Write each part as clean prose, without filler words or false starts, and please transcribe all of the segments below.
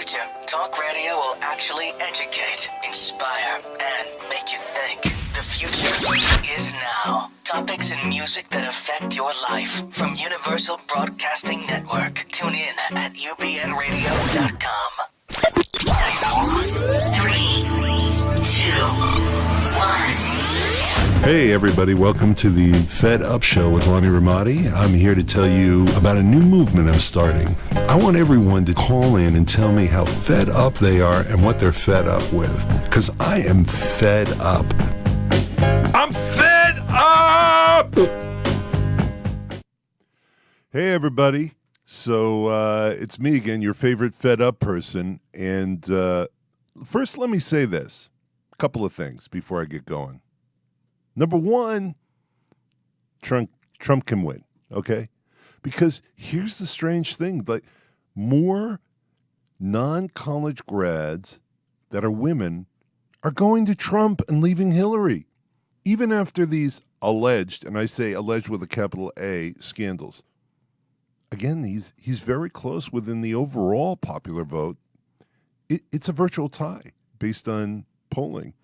future, talk radio will actually educate, inspire, and make you think. The future is now. Topics and music that affect your life from Universal Broadcasting Network. Tune in at ubnradio.com. 3, 2, 1. Hey everybody, welcome to the Fed Up Show with Lonnie Ramati. I'm here to tell you about a new movement I'm starting. I want everyone to call in and tell me how fed up they are and what they're fed up with. Because I am fed up. I'm fed up! Hey everybody. So it's me again, your favorite fed up person. And first let me say this. A couple of things before I get going. Number one, Trump can win, okay? Because here's the strange thing. Like, more non-college grads that are women are going to Trump and leaving Hillary. Even after these alleged, and I say alleged with a capital A, scandals. Again, he's very close within the overall popular vote. It's a virtual tie based on polling.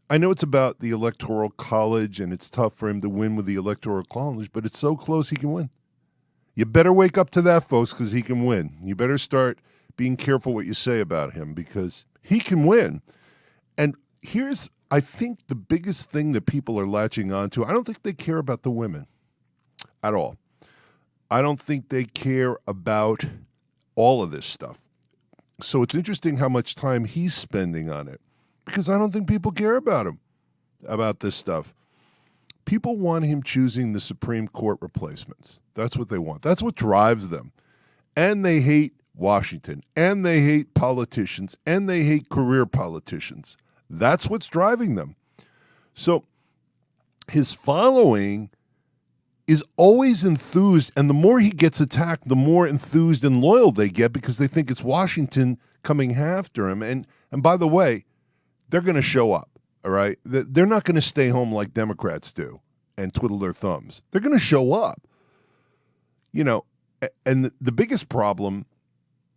I know it's about the Electoral College, and it's tough for him to win with the Electoral College, but it's so close he can win. You better wake up to that, folks, because he can win. You better start being careful what you say about him, because he can win. And here's, I think, the biggest thing that people are latching onto. I don't think they care about the women at all. I don't think they care about all of this stuff. So it's interesting how much time he's spending on it. Because I don't think people care about him, about this stuff. People want him choosing the Supreme Court replacements. That's what they want. That's what drives them. And they hate Washington. And they hate politicians. And they hate career politicians. That's what's driving them. So his following is always enthused. And the more he gets attacked, the more enthused and loyal they get because they think it's Washington coming after him. And by the way, they're going to show up, all right? They're not going to stay home like Democrats do and twiddle their thumbs. They're going to show up. You know, and the biggest problem,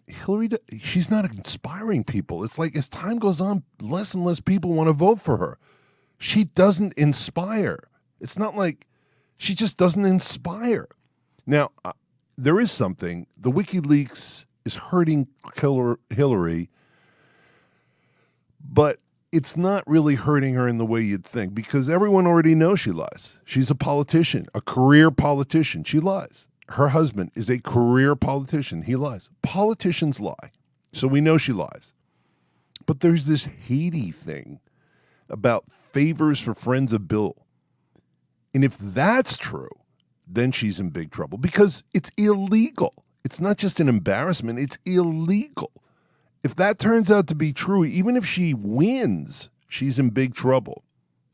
Hillary, she's not inspiring people. It's like as time goes on, less and less people want to vote for her. She doesn't inspire. It's not like she just doesn't inspire. Now, there is something. The WikiLeaks is hurting Hillary, but it's not really hurting her in the way you'd think because everyone already knows she lies. She's a politician, a career politician. She lies. Her husband is a career politician. He lies. Politicians lie. So we know she lies. But there's this Haiti thing about favors for friends of Bill. And if that's true, then she's in big trouble because it's illegal. It's not just an embarrassment. It's illegal. If that turns out to be true, even if she wins, she's in big trouble.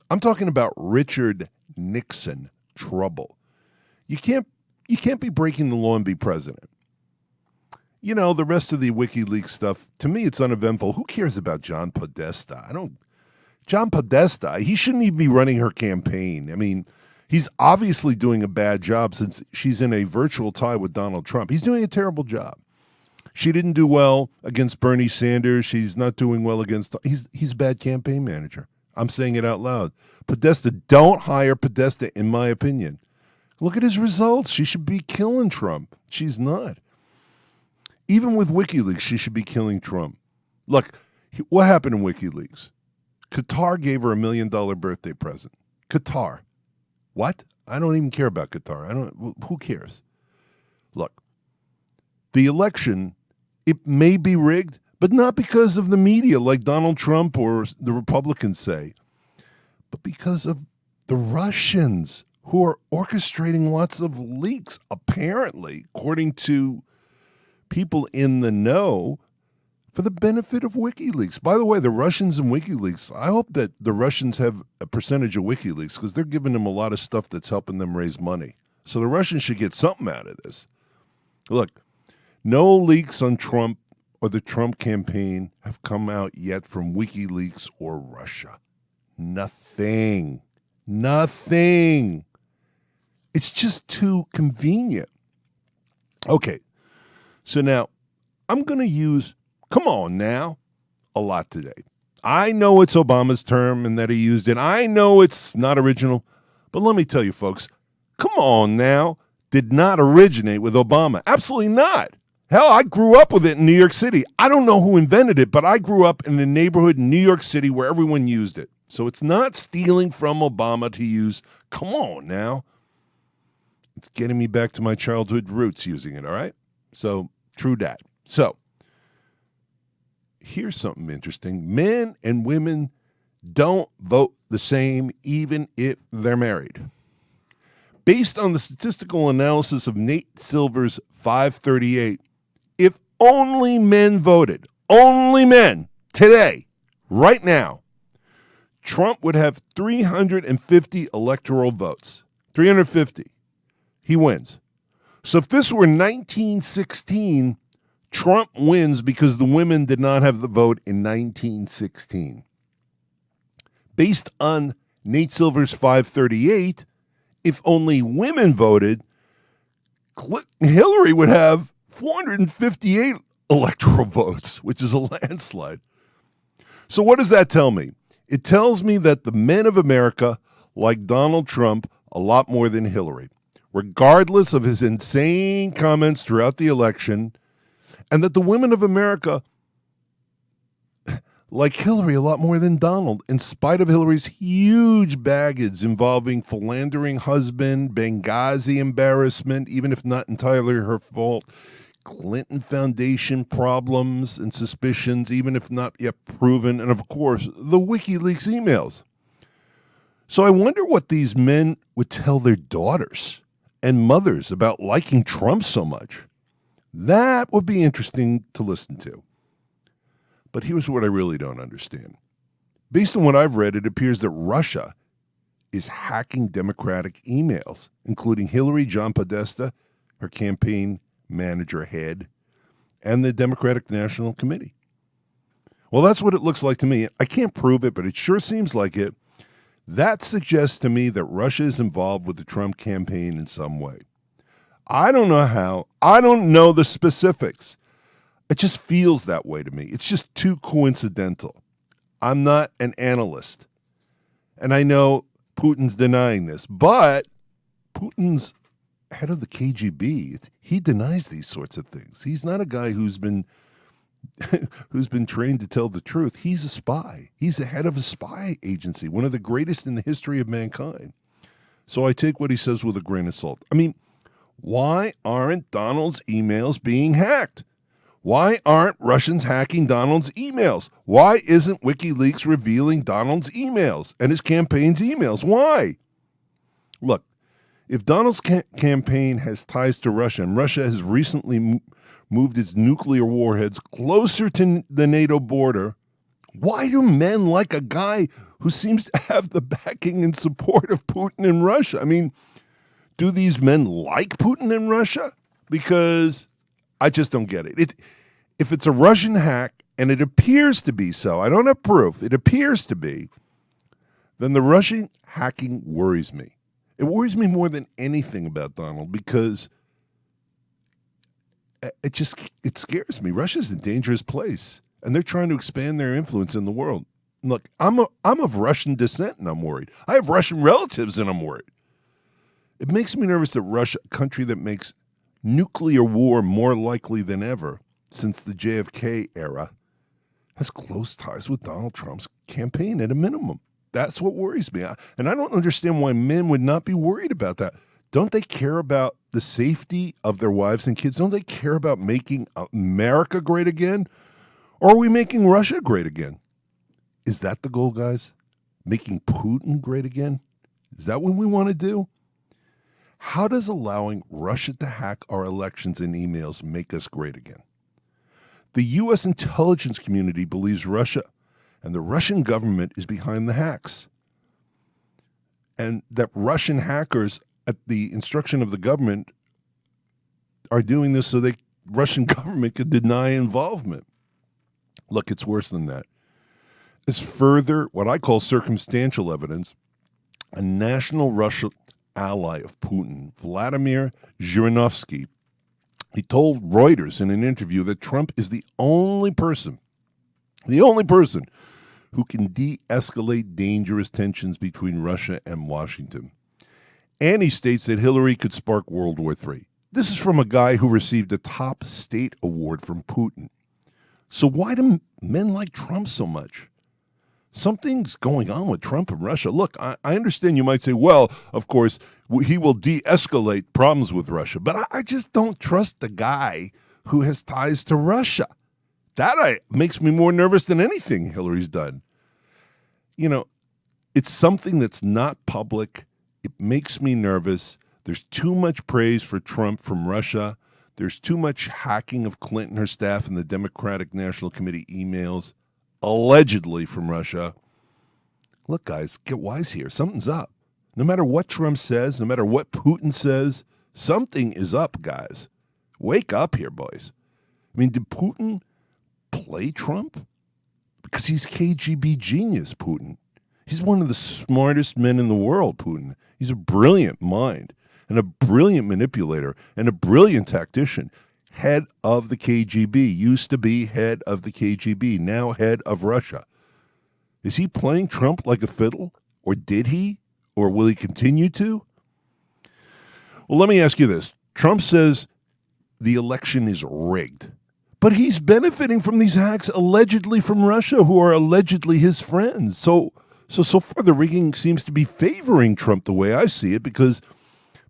I'm talking about Richard Nixon trouble. You can't be breaking the law and be president. You know, the rest of the WikiLeaks stuff, to me, it's uneventful. Who cares about John Podesta? John Podesta, he shouldn't even be running her campaign. I mean, he's obviously doing a bad job since she's in a virtual tie with Donald Trump. He's doing a terrible job. She didn't do well against Bernie Sanders. She's not doing well against... He's a bad campaign manager. I'm saying it out loud. Podesta, don't hire Podesta, in my opinion. Look at his results. She should be killing Trump. She's not. Even with WikiLeaks, she should be killing Trump. Look, what happened in WikiLeaks? Qatar gave her $1 million birthday present. Qatar. What? I don't even care about Qatar. Who cares? Look, the election... It may be rigged, but not because of the media like Donald Trump or the Republicans say, but because of the Russians who are orchestrating lots of leaks, apparently, according to people in the know, for the benefit of WikiLeaks. By the way, the Russians and WikiLeaks, I hope that the Russians have a percentage of WikiLeaks because they're giving them a lot of stuff that's helping them raise money. So the Russians should get something out of this. Look, no leaks on Trump or the Trump campaign have come out yet from WikiLeaks or Russia. Nothing. It's just too convenient. Okay, so now I'm going to use Come on now. A lot today. I know it's Obama's term and that he used it. I know it's not original. But let me tell you, folks, come on now. Did not originate with Obama. Absolutely not. Hell, I grew up with it in New York City. I don't know who invented it, but I grew up in a neighborhood in New York City where everyone used it. So it's not stealing from Obama to use. Come on now. It's getting me back to my childhood roots using it, all right? So, true dat. So, here's something interesting. Men and women don't vote the same even if they're married. Based on the statistical analysis of Nate Silver's 538, if only men voted, only men, today, right now, Trump would have 350 electoral votes. 350. He wins. So if this were 1916, Trump wins because the women did not have the vote in 1916. Based on Nate Silver's 538, if only women voted, Hillary would have 458 electoral votes, which is a landslide. So what does that tell me? It tells me that the men of America like Donald Trump a lot more than Hillary, regardless of his insane comments throughout the election, and that the women of America like Hillary a lot more than Donald, in spite of Hillary's huge baggage involving philandering husband, Benghazi embarrassment, even if not entirely her fault, Clinton Foundation problems and suspicions, even if not yet proven, and of course, the WikiLeaks emails. So I wonder what these men would tell their daughters and mothers about liking Trump so much. That would be interesting to listen to. But here's what I really don't understand. Based on what I've read, it appears that Russia is hacking Democratic emails, including Hillary, John Podesta, her campaign manager head, and the Democratic National Committee. Well, that's what it looks like to me. I can't prove it, but it sure seems like it. That suggests to me that Russia is involved with the Trump campaign in some way. I don't know how. I don't know the specifics. It just feels that way to me. It's just too coincidental. I'm not an analyst. And I know Putin's denying this, but Putin's head of the KGB. He denies these sorts of things. He's not a guy who's been trained to tell the truth. He's a spy. He's the head of a spy agency, one of the greatest in the history of mankind. So I take what he says with a grain of salt. I mean, why aren't Donald's emails being hacked? Why aren't Russians hacking Donald's emails? Why isn't WikiLeaks revealing Donald's emails and his campaign's emails? Why? Look, if Donald's campaign has ties to Russia, and Russia has recently moved its nuclear warheads closer to the NATO border, why do men like a guy who seems to have the backing and support of Putin in Russia? I mean, do these men like Putin in Russia? Because I just don't get it. If it's a Russian hack, and it appears to be so, I don't have proof, it appears to be, then the Russian hacking worries me. It worries me more than anything about Donald because it scares me. Russia's a dangerous place, and they're trying to expand their influence in the world. Look, I'm of Russian descent, and I'm worried. I have Russian relatives, and I'm worried. It makes me nervous that Russia, a country that makes nuclear war more likely than ever since the JFK era, has close ties with Donald Trump's campaign at a minimum. That's what worries me. And I don't understand why men would not be worried about that. Don't they care about the safety of their wives and kids? Don't they care about making America great again? Or are we making Russia great again? Is that the goal, guys? Making Putin great again? Is that what we want to do? How does allowing Russia to hack our elections and emails make us great again? The U.S. intelligence community believes Russia and the Russian government is behind the hacks. And that Russian hackers, at the instruction of the government, are doing this so the Russian government could deny involvement. Look, it's worse than that. As further, what I call circumstantial evidence, a national Russian ally of Putin, Vladimir Zhirinovsky, He told Reuters in an interview that Trump is the only person who can de-escalate dangerous tensions between Russia and Washington. And he states that Hillary could spark World War III. This is from a guy who received a top state award from Putin. So why do men like Trump so much? Something's going on with Trump and Russia. Look, I understand you might say, well, of course, he will de-escalate problems with Russia. But I just don't trust the guy who has ties to Russia. That makes me more nervous than anything Hillary's done. You know, it's something that's not public. It makes me nervous. There's too much praise for Trump from Russia. There's too much hacking of Clinton, her staff, and the Democratic National Committee emails, allegedly from Russia. Look, guys, get wise here. Something's up. No matter what Trump says, no matter what Putin says, something is up, guys. Wake up here, boys. I mean, did Putin play Trump? Because he's KGB genius, Putin. He's one of the smartest men in the world, Putin. He's a brilliant mind and a brilliant manipulator and a brilliant tactician. Head of the KGB, used to be head of the KGB, now head of Russia. Is he playing Trump like a fiddle? Or did he? Or will he continue to? Well, let me ask you this. Trump says the election is rigged. But he's benefiting from these hacks allegedly from Russia, who are allegedly his friends. So far the rigging seems to be favoring Trump the way I see it, because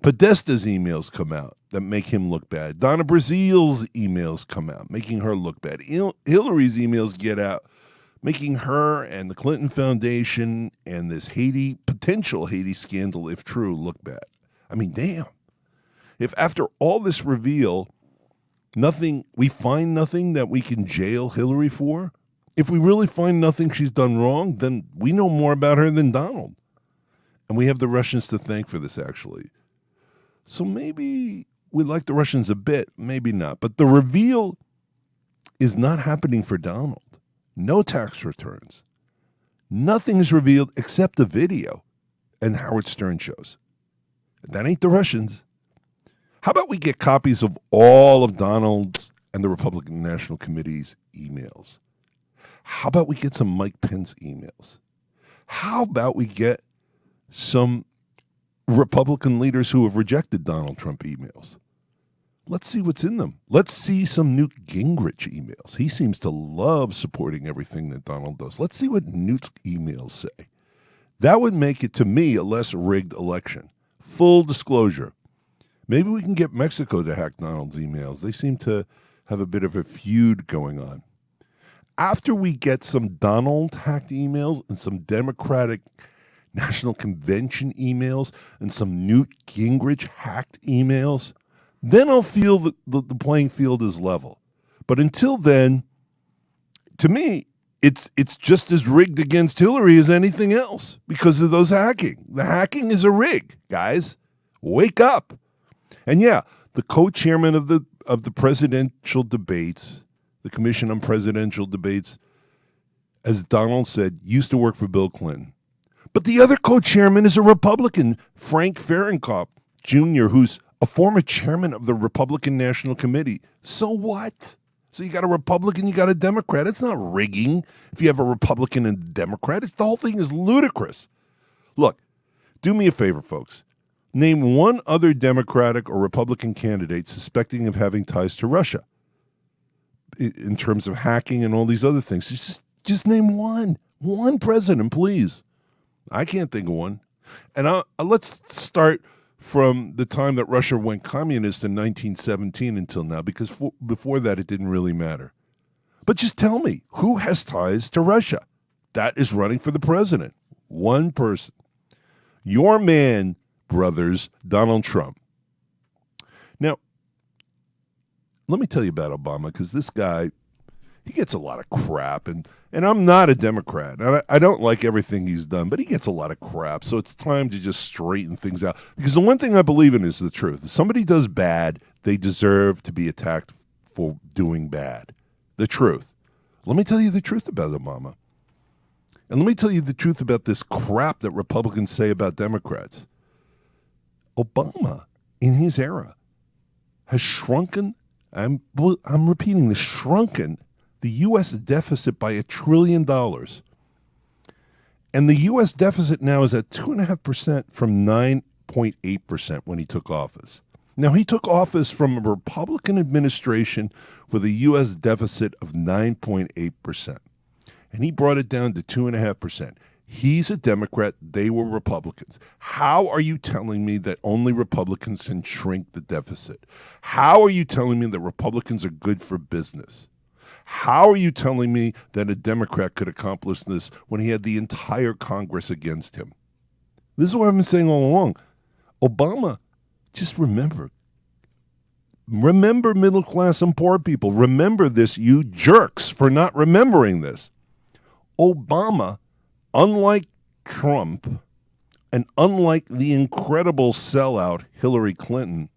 Podesta's emails come out that make him look bad. Donna Brazil's emails come out, making her look bad. Hillary's emails get out, making her and the Clinton Foundation and this potential Haiti scandal, if true, look bad. I mean, damn. If after all this reveal, we find nothing that we can jail Hillary for, if we really find nothing she's done wrong, then we know more about her than Donald. And we have the Russians to thank for this, actually. So maybe we like the Russians a bit, maybe not. But the reveal is not happening for Donald. No tax returns. Nothing is revealed except the video and Howard Stern shows. That ain't the Russians. How about we get copies of all of Donald's and the Republican National Committee's emails? How about we get some Mike Pence emails? How about we get some Republican leaders who have rejected Donald Trump emails? Let's see what's in them. Let's see some Newt Gingrich emails. He seems to love supporting everything that Donald does. Let's see what Newt's emails say. That would make it, to me, a less rigged election. Full disclosure. Maybe we can get Mexico to hack Donald's emails. They seem to have a bit of a feud going on. After we get some Donald hacked emails and some Democratic National Convention emails and some Newt Gingrich hacked emails, then I'll feel that the playing field is level. But until then, to me, it's just as rigged against Hillary as anything else because of those hacking. The hacking is a rig, guys. Wake up. And yeah, the co-chairman of the presidential debates, the Commission on Presidential Debates, as Donald said, used to work for Bill Clinton. But the other co-chairman is a Republican, Frank Fahrenkopf Jr., who's a former chairman of the Republican National Committee. So what? So you got a Republican, you got a Democrat. It's not rigging if you have a Republican and a Democrat. The whole thing is ludicrous. Look, do me a favor, folks. Name one other Democratic or Republican candidate suspecting of having ties to Russia in terms of hacking and all these other things. Just name one. One president, please. I can't think of one. And let's start from the time that Russia went communist in 1917 until now, because before that it didn't really matter. But just tell me, who has ties to Russia? That is running for the president. One person. Your man, brothers, Donald Trump. Now, let me tell you about Obama, because this guy, he gets a lot of crap, and I'm not a Democrat. And I don't like everything he's done, but he gets a lot of crap, so it's time to just straighten things out. Because the one thing I believe in is the truth. If somebody does bad, they deserve to be attacked for doing bad. The truth. Let me tell you the truth about Obama. And let me tell you the truth about this crap that Republicans say about Democrats. Obama, in his era, has shrunken I'm repeating this, shrunken the U.S. deficit by $1 trillion. And the U.S. deficit now is at 2.5% from 9.8% when he took office. Now, he took office from a Republican administration with a U.S. deficit of 9.8%. And he brought it down to 2.5%. He's a Democrat. They were Republicans. How are you telling me that only Republicans can shrink the deficit? How are you telling me that Republicans are good for business? How are you telling me that a Democrat could accomplish this when he had the entire Congress against him? This is what I've been saying all along. Obama, just remember middle class and poor people. Remember this, you jerks, for not remembering this. Obama, unlike Trump, and unlike the incredible sellout Hillary Clinton,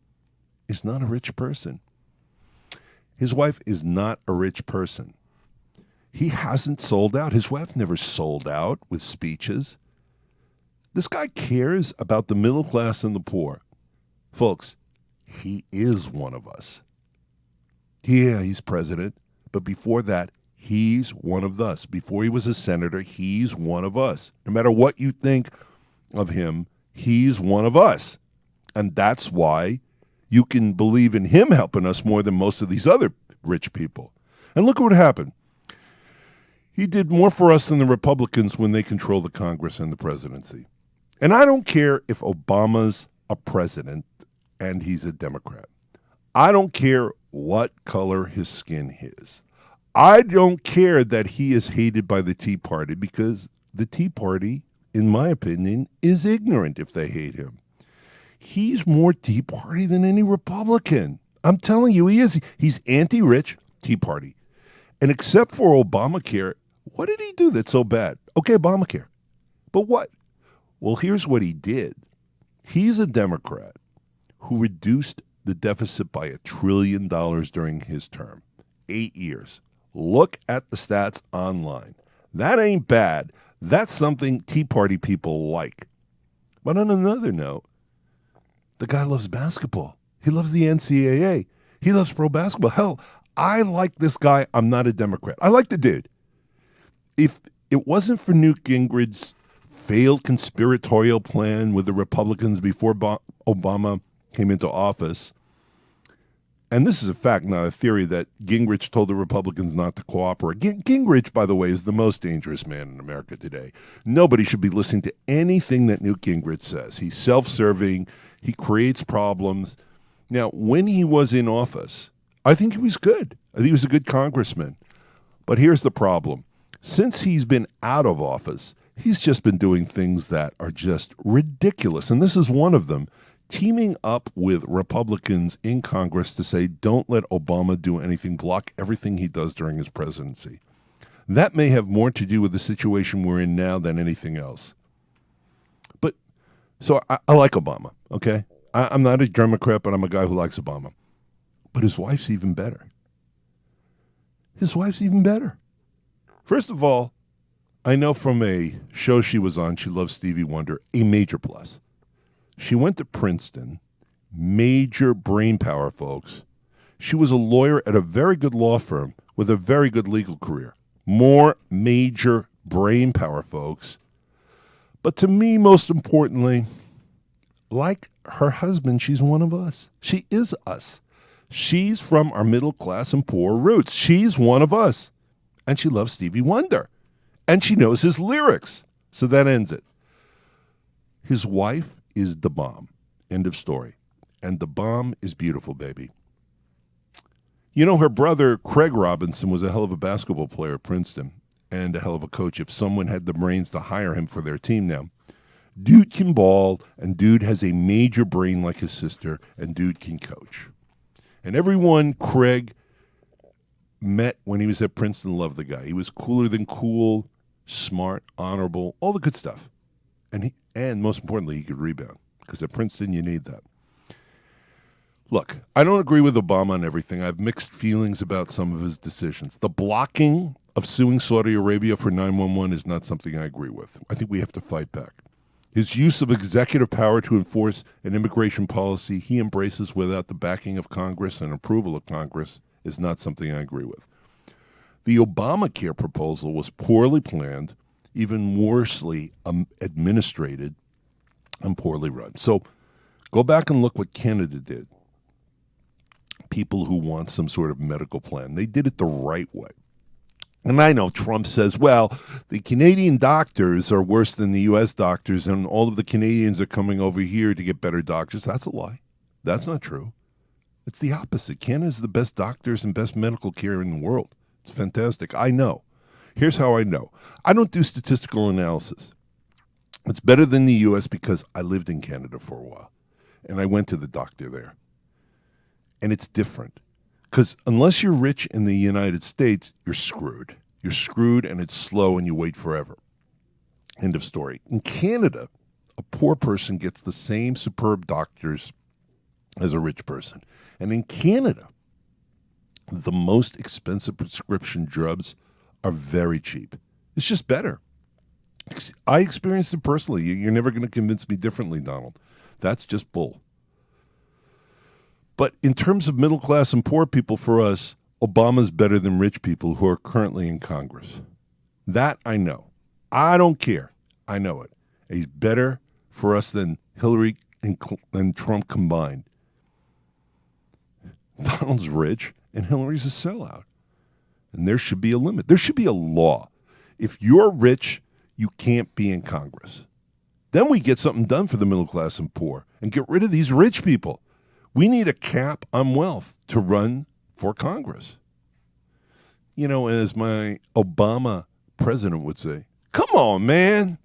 is not a rich person. His wife is not a rich person. He hasn't sold out. His wife never sold out with speeches. This guy cares about the middle class and the poor. Folks, he is one of us. Yeah, he's president, but before that, he's one of us. Before he was a senator, he's one of us. No matter what you think of him, he's one of us. And that's why you can believe in him helping us more than most of these other rich people. And look at what happened. He did more for us than the Republicans when they control the Congress and the presidency. And I don't care if Obama's a president and he's a Democrat. I don't care what color his skin is. I don't care that he is hated by the Tea Party, because the Tea Party, in my opinion, is ignorant if they hate him. He's more Tea Party than any Republican. I'm telling you, he is. He's anti-rich, Tea Party. And except for Obamacare, what did he do that's so bad? Okay, Obamacare. But what? Well, here's what he did. He's a Democrat who reduced the deficit by $1 trillion during his term. 8 years. Look at the stats online. That ain't bad. That's something Tea Party people like. But on another note, the guy loves basketball. He loves the NCAA. He loves pro basketball. Hell, I like this guy. I'm not a Democrat. I like the dude. If it wasn't for Newt Gingrich's failed conspiratorial plan with the Republicans before Obama came into office, and this is a fact, not a theory, that Gingrich told the Republicans not to cooperate. Gingrich, by the way, is the most dangerous man in America today. Nobody should be listening to anything that Newt Gingrich says. He's self-serving. He creates problems. Now, when he was in office, I think he was good. I think he was a good congressman. But here's the problem. Since he's been out of office, he's just been doing things that are just ridiculous. And this is one of them. Teaming up with Republicans in Congress to say, don't let Obama do anything, block everything he does during his presidency. That may have more to do with the situation we're in now than anything else. But, so I like Obama, okay? I'm not a Democrat, but I'm a guy who likes Obama. But his wife's even better. His wife's even better. First of all, I know from a show she was on, she loves Stevie Wonder, a major plus. She went to Princeton, major brain power, folks. She was a lawyer at a very good law firm with a very good legal career. More major brain power, folks. But to me, most importantly, like her husband, she's one of us. She is us. She's from our middle class and poor roots. She's one of us. And she loves Stevie Wonder. And she knows his lyrics. So that ends it. His wife is the bomb. End of story. And the bomb is beautiful, baby. You know, her brother, Craig Robinson, was a hell of a basketball player at Princeton and a hell of a coach if someone had the brains to hire him for their team now. Dude can ball, and dude has a major brain like his sister, and dude can coach. And everyone Craig met when he was at Princeton loved the guy. He was cooler than cool, smart, honorable, all the good stuff. And most importantly, he could rebound, because at Princeton you need that. Look, I don't agree with Obama on everything. I have mixed feelings about some of his decisions. The blocking of suing Saudi Arabia for 911 is not something I agree with. I think we have to fight back. His use of executive power to enforce an immigration policy he embraces without the backing of Congress and approval of Congress is not something I agree with. The Obamacare proposal was poorly planned, even worsely administrated, and poorly run. So go back and look what Canada did. People who want some sort of medical plan, they did it the right way. And I know Trump says, well, the Canadian doctors are worse than the U.S. doctors, and all of the Canadians are coming over here to get better doctors. That's a lie. That's not true. It's the opposite. Canada has the best doctors and best medical care in the world. It's fantastic. I know. Here's how I know. I don't do statistical analysis. It's better than the U.S. because I lived in Canada for a while, and I went to the doctor there. And it's different. Because unless you're rich in the United States, you're screwed. You're screwed, and it's slow, and you wait forever. End of story. In Canada, a poor person gets the same superb doctors as a rich person. And in Canada, the most expensive prescription drugs are very cheap. It's just better. I experienced it personally. You're never going to convince me differently, Donald. That's just bull. But in terms of middle class and poor people, for us, Obama's better than rich people who are currently in Congress. That I know. I don't care. I know it. He's better for us than Hillary and Trump combined. Donald's rich and Hillary's a sellout. And there should be a limit. There should be a law. If you're rich, you can't be in Congress. Then we get something done for the middle class and poor and get rid of these rich people. We need a cap on wealth to run for Congress. You know, as my Obama president would say, come on, man.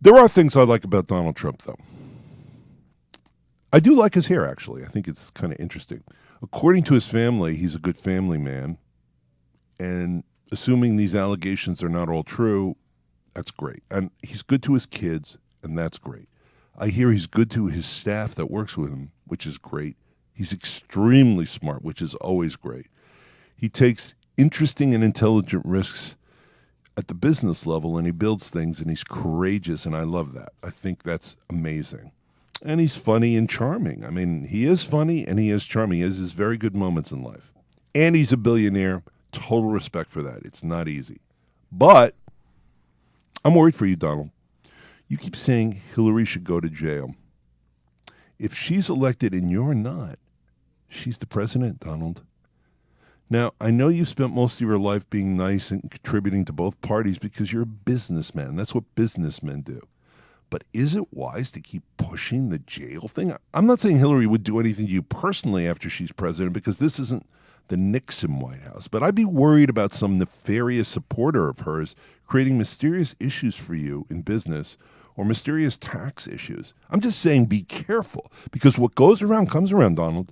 There are things I like about Donald Trump, though. I do like his hair, actually. I think it's kind of interesting. According to his family, he's a good family man. And assuming these allegations are not all true, that's great. And he's good to his kids, and that's great. I hear he's good to his staff that works with him, which is great. He's extremely smart, which is always great. He takes interesting and intelligent risks at the business level, and he builds things, and he's courageous, and I love that. I think that's amazing. And he's funny and charming. I mean, he is funny, and he is charming. He has his very good moments in life. And he's a billionaire. Total respect for that. It's not easy. But I'm worried for you, Donald. You keep saying Hillary should go to jail. If she's elected and you're not, she's the president, Donald. Now, I know you've spent most of your life being nice and contributing to both parties because you're a businessman. That's what businessmen do. But is it wise to keep pushing the jail thing? I'm not saying Hillary would do anything to you personally after she's president because this isn't the Nixon White House. But I'd be worried about some nefarious supporter of hers creating mysterious issues for you in business or mysterious tax issues. I'm just saying be careful because what goes around comes around, Donald.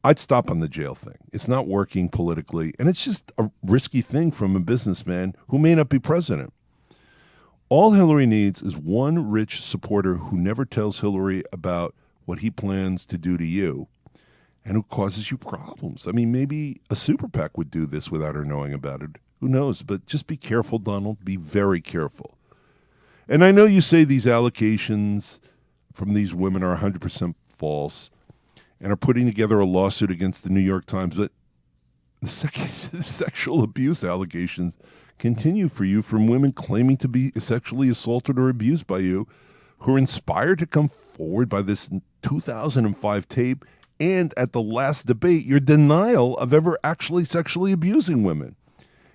I'd stop on the jail thing. It's not working politically, and it's just a risky thing from a businessman who may not be president. All Hillary needs is one rich supporter who never tells Hillary about what he plans to do to you and who causes you problems. I mean, maybe a super PAC would do this without her knowing about it. Who knows? But just be careful, Donald. Be very careful. And I know you say these allegations from these women are 100% false and are putting together a lawsuit against the New York Times, but the sexual abuse allegations continue for you from women claiming to be sexually assaulted or abused by you who are inspired to come forward by this 2005 tape and at the last debate, your denial of ever actually sexually abusing women.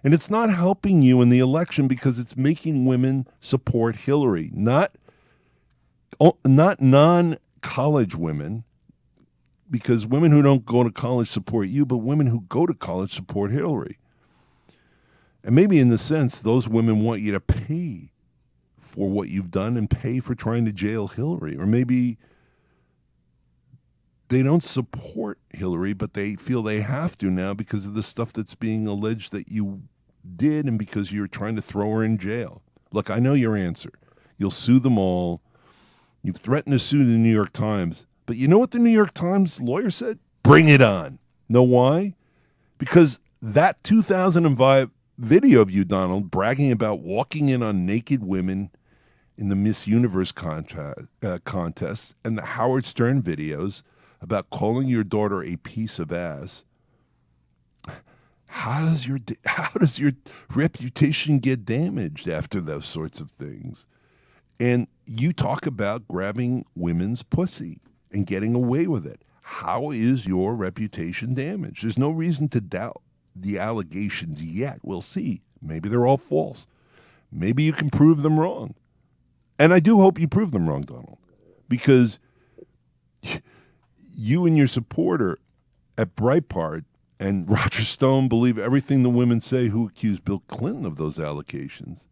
And it's not helping you in the election because it's making women support Hillary, not non-college women, because women who don't go to college support you, but women who go to college support Hillary. And maybe in the sense, those women want you to pay for what you've done and pay for trying to jail Hillary. Or maybe they don't support Hillary, but they feel they have to now because of the stuff that's being alleged that you did and because you're trying to throw her in jail. Look, I know your answer. You'll sue them all. You've threatened to sue the New York Times. But you know what the New York Times lawyer said? Bring it on. Know why? Because that 2005 video of you, Donald, bragging about walking in on naked women in the Miss Universe contest and the Howard Stern videos about calling your daughter a piece of ass, how does your reputation get damaged after those sorts of things? And you talk about grabbing women's pussy and getting away with it. How is your reputation damaged? There's no reason to doubt the allegations yet. We'll see. Maybe they're all false. Maybe you can prove them wrong. And I do hope you prove them wrong, Donald, because you and your supporter at Breitbart and Roger Stone believe everything the women say who accuse Bill Clinton of those allegations.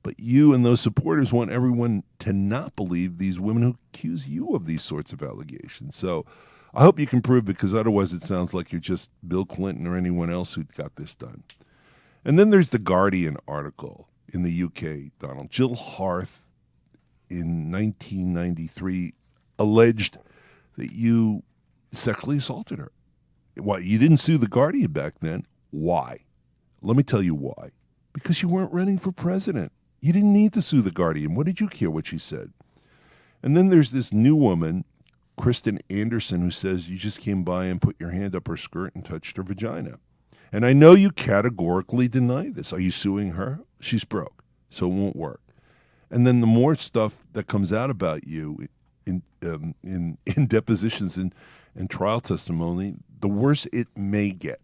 But you and those supporters want everyone to not believe these women who accuse you of these sorts of allegations. So I hope you can prove it, because otherwise it sounds like you're just Bill Clinton or anyone else who got this done. And then there's the Guardian article in the UK, Donald. Jill Harth in 1993 alleged that you sexually assaulted her. Why? You didn't sue the Guardian back then. Why? Let me tell you why. Because you weren't running for president. You didn't need to sue the Guardian. What did you care what she said? And then there's this new woman, Kristen Anderson, who says you just came by and put your hand up her skirt and touched her vagina. And I know you categorically deny this. Are you suing her? She's broke, so it won't work. And then the more stuff that comes out about you in depositions and trial testimony, the worse it may get.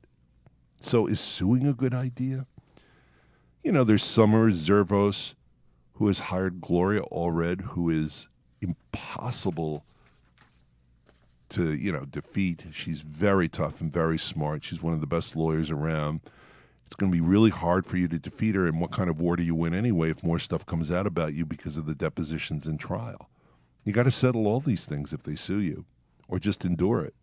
So is suing a good idea? You know, there's Summer Zervos, who has hired Gloria Allred, who is impossible to, defeat. She's very tough and very smart. She's one of the best lawyers around. It's going to be really hard for you to defeat her. And what kind of war do you win anyway if more stuff comes out about you because of the depositions in trial? You got to settle all these things if they sue you, or just endure it.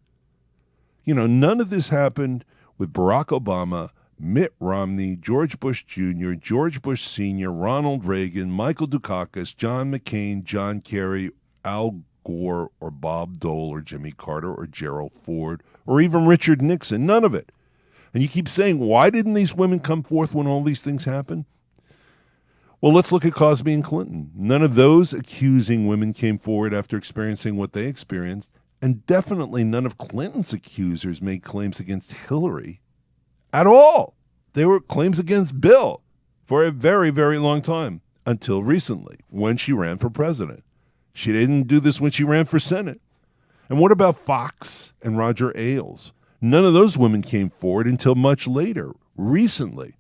None of this happened with Barack Obama, Mitt Romney, George Bush Jr., George Bush Sr., Ronald Reagan, Michael Dukakis, John McCain, John Kerry, Al Gore, or Bob Dole, or Jimmy Carter, or Gerald Ford, or even Richard Nixon. None of it. And you keep saying, why didn't these women come forth when all these things happened? Well, let's look at Cosby and Clinton. None of those accusing women came forward after experiencing what they experienced. And definitely none of Clinton's accusers made claims against Hillary at all. They were claims against Bill for a very, very long time, until recently, when she ran for president. She didn't do this when she ran for Senate. And what about Fox and Roger Ailes? None of those women came forward until much later, recently.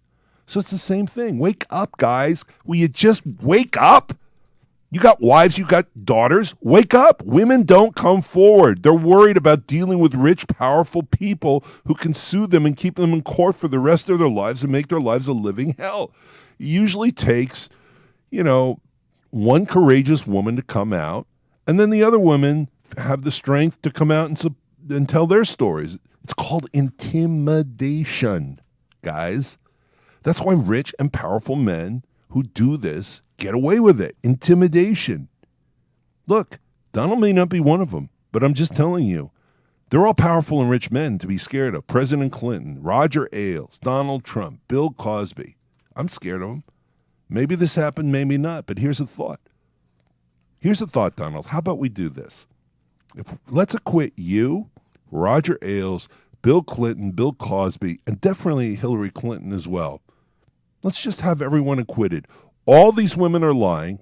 So it's the same thing. Wake up, guys. Will you just wake up? You got wives, you got daughters. Wake up. Women don't come forward. They're worried about dealing with rich, powerful people who can sue them and keep them in court for the rest of their lives and make their lives a living hell. It usually takes, one courageous woman to come out, and then the other women have the strength to come out and tell their stories. It's called intimidation, guys. That's why rich and powerful men who do this get away with it. Intimidation. Look, Donald may not be one of them, but I'm just telling you, they're all powerful and rich men to be scared of. President Clinton, Roger Ailes, Donald Trump, Bill Cosby. I'm scared of them. Maybe this happened, maybe not, but here's a thought. Here's a thought, Donald. How about we do this? Let's acquit you, Roger Ailes, Bill Clinton, Bill Cosby, and definitely Hillary Clinton as well. Let's just have everyone acquitted. All these women are lying,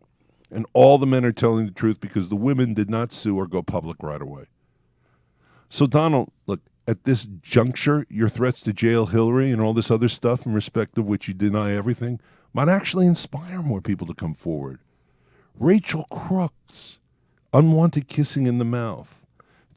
and all the men are telling the truth because the women did not sue or go public right away. So, Donald, look, at this juncture, your threats to jail Hillary and all this other stuff in respect of which you deny everything might actually inspire more people to come forward. Rachel Crooks, unwanted kissing in the mouth.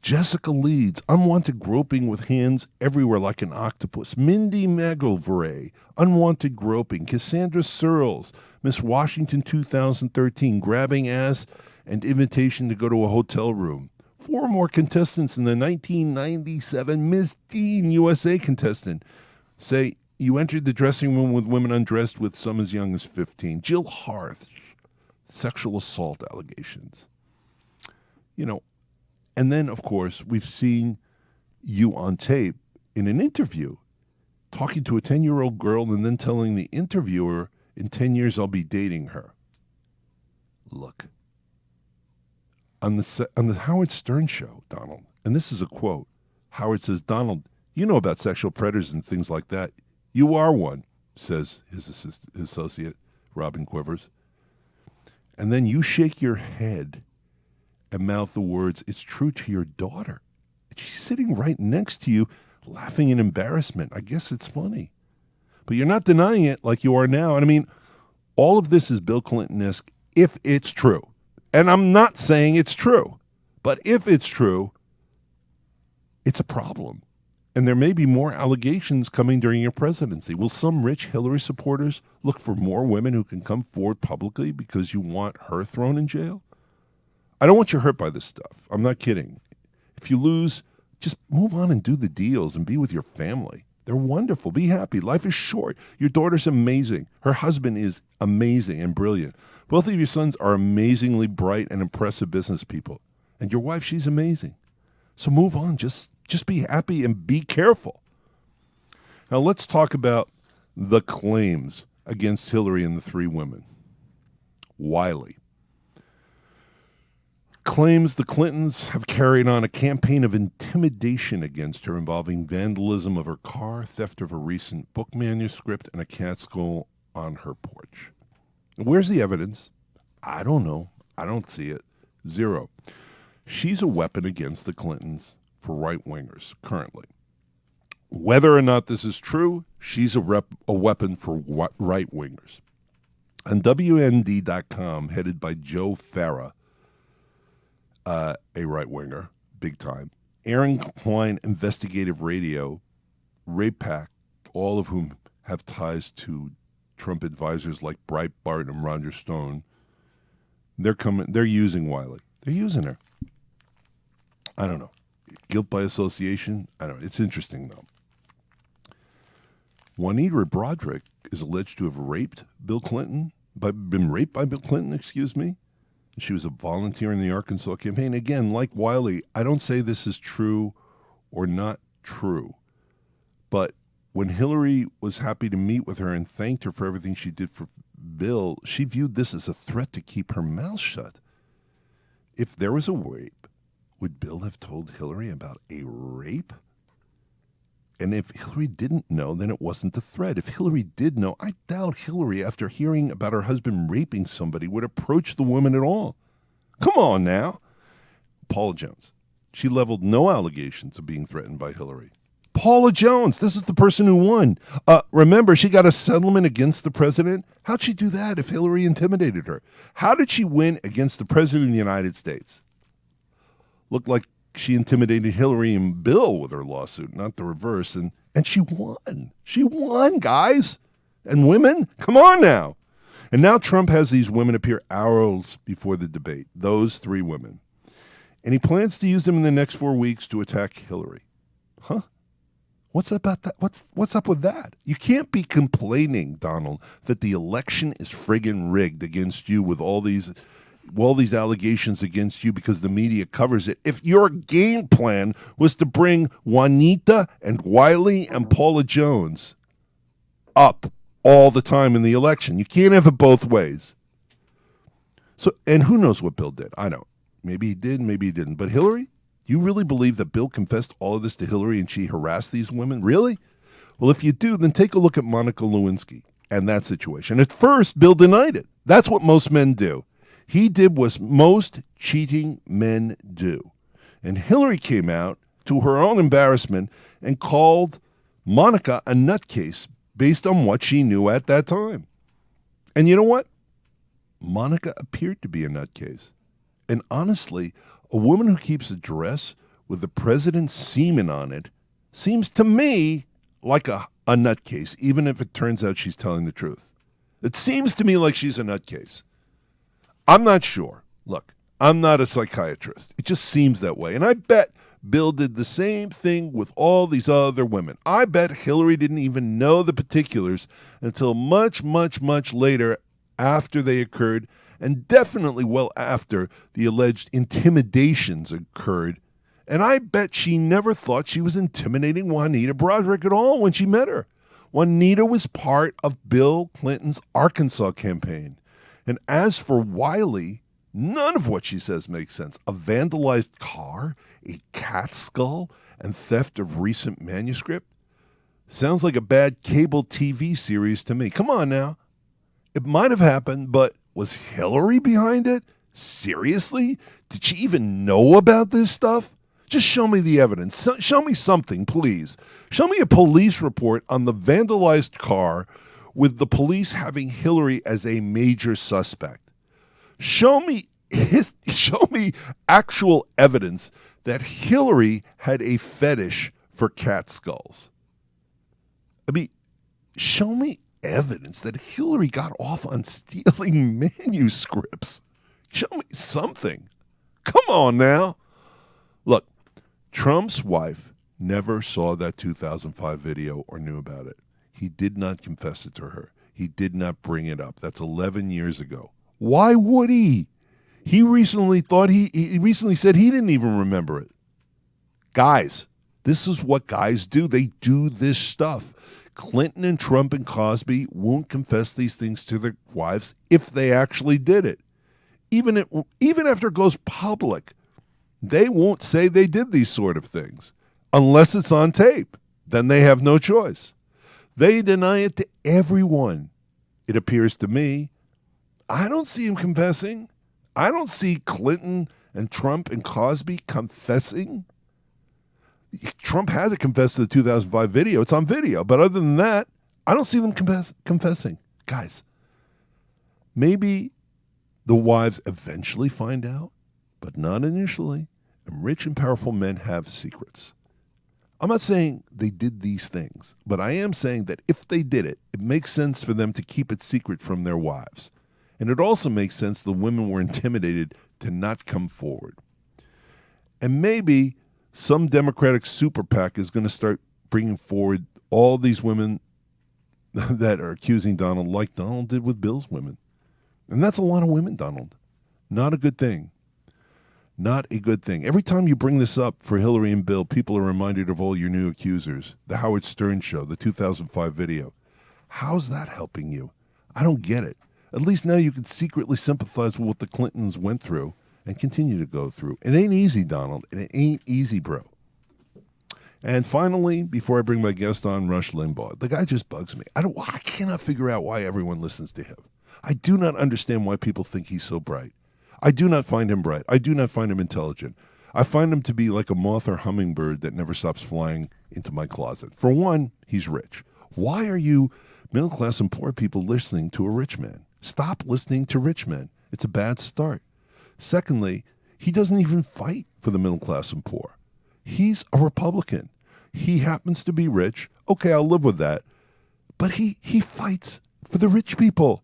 Jessica Leeds, unwanted groping with hands everywhere like an octopus. Mindy McGilvray, unwanted groping. Cassandra Searles, Miss Washington 2013, grabbing ass and invitation to go to a hotel room. 4 more contestants in the 1997 Miss Teen USA contestant say you entered the dressing room with women undressed with some as young as 15. Jill Harth, sexual assault allegations. And then, of course, we've seen you on tape in an interview talking to a 10-year-old girl and then telling the interviewer, in 10 years, I'll be dating her. Look, on the Howard Stern show, Donald, and this is a quote, Howard says, Donald, you know about sexual predators and things like that. You are one, says his associate, Robin Quivers. And then you shake your head and mouth the words, it's true to your daughter. She's sitting right next to you, laughing in embarrassment. I guess it's funny. But you're not denying it like you are now. And I mean, all of this is Bill Clinton-esque if it's true. And I'm not saying it's true. But if it's true, it's a problem. And there may be more allegations coming during your presidency. Will some rich Hillary supporters look for more women who can come forward publicly because you want her thrown in jail? I don't want you hurt by this stuff. I'm not kidding. If you lose, just move on and do the deals and be with your family. They're wonderful. Be happy. Life is short. Your daughter's amazing. Her husband is amazing and brilliant. Both of your sons are amazingly bright and impressive business people. And your wife, she's amazing. So move on. Just be happy and be careful. Now let's talk about the claims against Hillary and the three women. Wiley claims the Clintons have carried on a campaign of intimidation against her involving vandalism of her car, theft of a recent book manuscript, and a cat skull on her porch. Where's the evidence? I don't know. I don't see it. Zero. She's a weapon against the Clintons for right-wingers currently. Whether or not this is true, she's a weapon for right-wingers. On WND.com, headed by Joe Farah, a right-winger, big time, Aaron Klein Investigative Radio, Ray Pack, all of whom have ties to Trump advisors like Breitbart and Roger Stone, they're using Wiley. They're using her. I don't know. Guilt by association? I don't know. It's interesting, though. Juanita Broderick is alleged to have been raped by Bill Clinton, She was a volunteer in the Arkansas campaign. Again, like Wiley, I don't say this is true or not true. But when Hillary was happy to meet with her and thanked her for everything she did for Bill, she viewed this as a threat to keep her mouth shut. If there was a rape, would Bill have told Hillary about a rape? And if Hillary didn't know, then it wasn't a threat. If Hillary did know, I doubt Hillary, after hearing about her husband raping somebody, would approach the woman at all. Come on now. Paula Jones. She leveled no allegations of being threatened by Hillary. Paula Jones, this is the person who won. Remember, she got a settlement against the president. How'd she do that if Hillary intimidated her? How did she win against the president of the United States? Looked like she intimidated Hillary and Bill with her lawsuit, not the reverse, and she won. She won, guys. And women, come on now. And now Trump has these women appear hours before the debate, those three women. And he plans to use them in the next 4 weeks to attack Hillary. Huh? What's about that? What's up with that? You can't be complaining, Donald, that the election is friggin' rigged against you with all these allegations against you because the media covers it. If your game plan was to bring Juanita and Wiley and Paula Jones up all the time in the election, you can't have it both ways. So, and who knows what Bill did? I don't. Maybe he did, maybe he didn't. But Hillary, you really believe that Bill confessed all of this to Hillary and she harassed these women? Really? Well, if you do, then take a look at Monica Lewinsky and that situation. At first, Bill denied it. That's what most men do. He did what most cheating men do. And Hillary came out, to her own embarrassment, and called Monica a nutcase based on what she knew at that time. And you know what? Monica appeared to be a nutcase. And honestly, a woman who keeps a dress with the president's semen on it seems to me like a nutcase, even if it turns out she's telling the truth. It seems to me like she's a nutcase. I'm not sure. Look, I'm not a psychiatrist. It just seems that way. And I bet Bill did the same thing with all these other women. I bet Hillary didn't even know the particulars until much, much, much later after they occurred, and definitely well after the alleged intimidations occurred. And I bet she never thought she was intimidating Juanita Broderick at all when she met her. Juanita was part of Bill Clinton's Arkansas campaign. And as for Wiley, none of what she says makes sense. A vandalized car, a cat skull, and theft of recent manuscript? Sounds like a bad cable TV series to me. Come on now. It might have happened, but was Hillary behind it? Seriously? Did she even know about this stuff? Just show me the evidence. Show me something, please. Show me a police report on the vandalized car with the police having Hillary as a major suspect. Show me actual evidence that Hillary had a fetish for cat skulls. I mean, show me evidence that Hillary got off on stealing manuscripts. Show me something. Come on now. Look, Trump's wife never saw that 2005 video or knew about it. He did not confess it to her. He did not bring it up. That's 11 years ago. Why would he? He recently said he didn't even remember it. Guys, this is what guys do. They do this stuff. Clinton and Trump and Cosby won't confess these things to their wives if they actually did it. Even after it goes public, they won't say they did these sort of things unless it's on tape. Then they have no choice. They deny it to everyone. It appears to me. I don't see him confessing. I don't see Clinton and Trump and Cosby confessing. Trump had to confess to the 2005 video. It's on video. But other than that, I don't see them confessing. Guys, maybe the wives eventually find out, but not initially. And rich and powerful men have secrets. I'm not saying they did these things, but I am saying that if they did it, it makes sense for them to keep it secret from their wives. And it also makes sense the women were intimidated to not come forward. And maybe some Democratic super PAC is going to start bringing forward all these women that are accusing Donald like Donald did with Bill's women. And that's a lot of women, Donald. Not a good thing. Not a good thing. Every time you bring this up for Hillary and Bill, people are reminded of all your new accusers. The Howard Stern show, the 2005 video. How's that helping you? I don't get it. At least now you can secretly sympathize with what the Clintons went through and continue to go through. It ain't easy, Donald. It ain't easy, bro. And finally, before I bring my guest on, Rush Limbaugh. The guy just bugs me. I cannot figure out why everyone listens to him. I do not understand why people think he's so bright. I do not find him bright. I do not find him intelligent. I find him to be like a moth or hummingbird that never stops flying into my closet. For one, he's rich. Why are you middle class and poor people listening to a rich man? Stop listening to rich men. It's a bad start. Secondly, he doesn't even fight for the middle class and poor. He's a Republican. He happens to be rich. Okay, I'll live with that. But he fights for the rich people.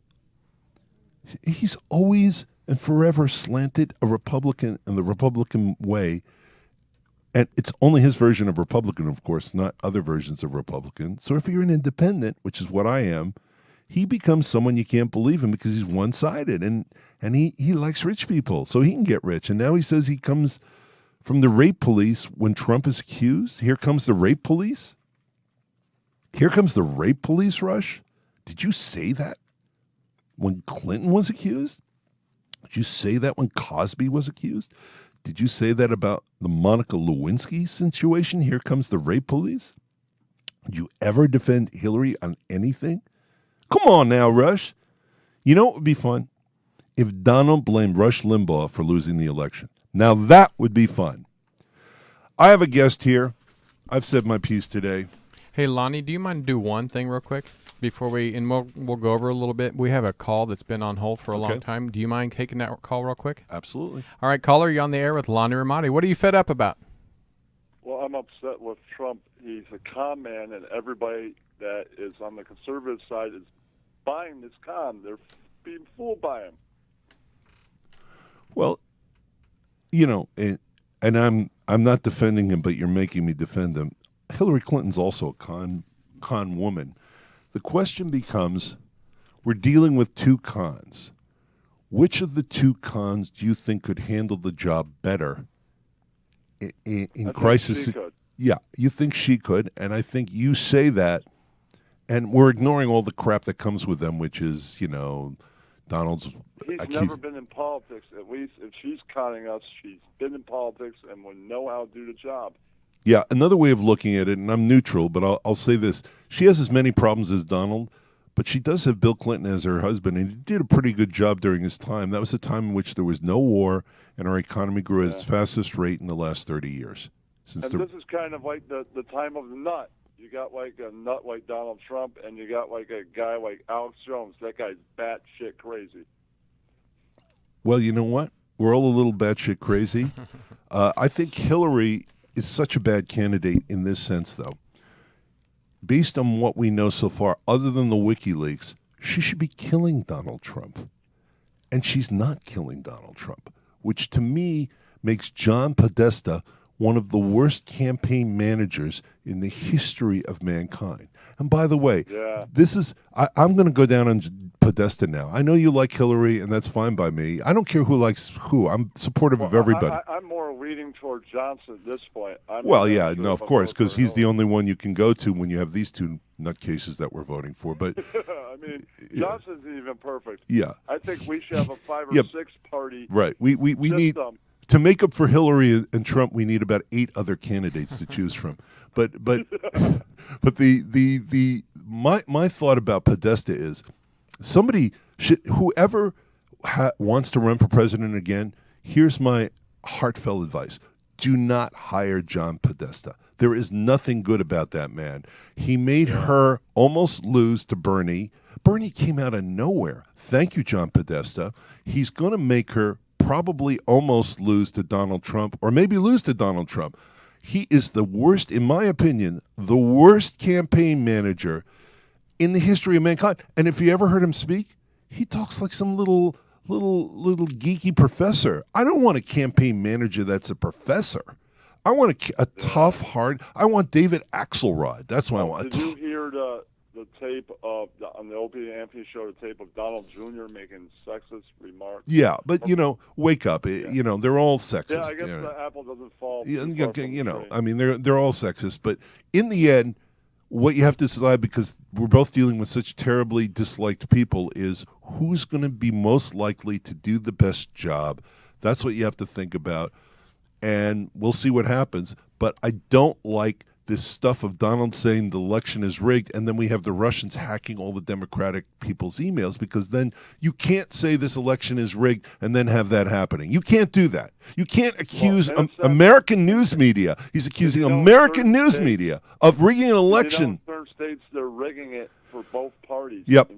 He's always and forever slanted a Republican in the Republican way. And it's only his version of Republican, of course, not other versions of Republican. So if you're an independent, which is what I am, he becomes someone you can't believe in because he's one-sided. And he likes rich people, so he can get rich. And now he says he comes from the rape police when Trump is accused. Here comes the rape police. Here comes the rape police, Rush. Did you say that when Clinton was accused? Did you say that when Cosby was accused? Did you say that about the Monica Lewinsky situation? Here comes the rape police. Did you ever defend Hillary on anything? Come on now, Rush. You know what would be fun? If Donald blamed Rush Limbaugh for losing the election. Now that would be fun. I have a guest here. I've said my piece today. Hey, Lonnie, do you mind to do one thing real quick before we'll go over a little bit? We have a call that's been on hold for a long time. Do you mind taking that call real quick? Absolutely. All right, caller, you're on the air with Lonnie Ramati. What are you fed up about? Well, I'm upset with Trump. He's a con man, and everybody that is on the conservative side is buying this con. They're being fooled by him. Well, you know, and I'm not defending him, but you're making me defend him. Hillary Clinton's also a con woman. The question becomes, we're dealing with two cons. Which of the two cons do you think could handle the job better in crisis? She could. Yeah, you think she could, and I think you say that, and we're ignoring all the crap that comes with them, which is, Donald's He's never been in politics. At least if she's conning us, she's been in politics and would know how to do the job. Yeah, another way of looking at it, and I'm neutral, but I'll say this. She has as many problems as Donald, but she does have Bill Clinton as her husband, and he did a pretty good job during his time. That was a time in which there was no war, and our economy grew at its fastest rate in the last 30 years. And this is kind of like the time of the nut. You got like a nut like Donald Trump, and you got like a guy like Alex Jones. That guy's batshit crazy. Well, you know what? We're all a little batshit crazy. I think Hillary is such a bad candidate in this sense, though. Based on what we know so far, other than the WikiLeaks, she should be killing Donald Trump. And she's not killing Donald Trump, which to me makes John Podesta one of the worst campaign managers in the history of mankind. And by the way, this is I'm going to go down on Podesta now. I know you like Hillary, and that's fine by me. I don't care who likes who. I'm supportive of everybody. I'm more leaning toward Johnson at this point. Of course, because he's the only one you can go to when you have these two nutcases that we're voting for. But I mean, Johnson's even perfect. Yeah, I think we should have a 5 or 6 party. Right. We need to make up for Hillary and Trump. We need about 8 other candidates to choose from. But my thought about Podesta is somebody whoever wants to run for president again. Here's my heartfelt advice: do not hire John Podesta. There is nothing good about that man. He made her almost lose to Bernie. Bernie came out of nowhere. Thank you, John Podesta. He's going to make her probably almost lose to Donald Trump, or maybe lose to Donald Trump. He is the worst, in my opinion, the worst campaign manager in the history of mankind. And if you ever heard him speak, he talks like some little geeky professor. I don't want a campaign manager that's a professor. I want a tough, hard. I want David Axelrod. That's what I want. Did you hear the tape of on the Opie and Anthony show? The tape of Donald Jr. making sexist remarks. Yeah, but wake up. They're all sexist. Yeah, I guess the apple doesn't fall. I mean, they're all sexist. But in the end, what you have to decide, because we're both dealing with such terribly disliked people, is who's going to be most likely to do the best job. That's what you have to think about. And we'll see what happens. But I don't like this stuff of Donald saying the election is rigged, and then we have the Russians hacking all the Democratic people's emails, because then you can't say this election is rigged and then have that happening. You can't do that. You can't accuse American news media. He's accusing American news media of rigging an election. In certain states, they're rigging it for both parties. Yep.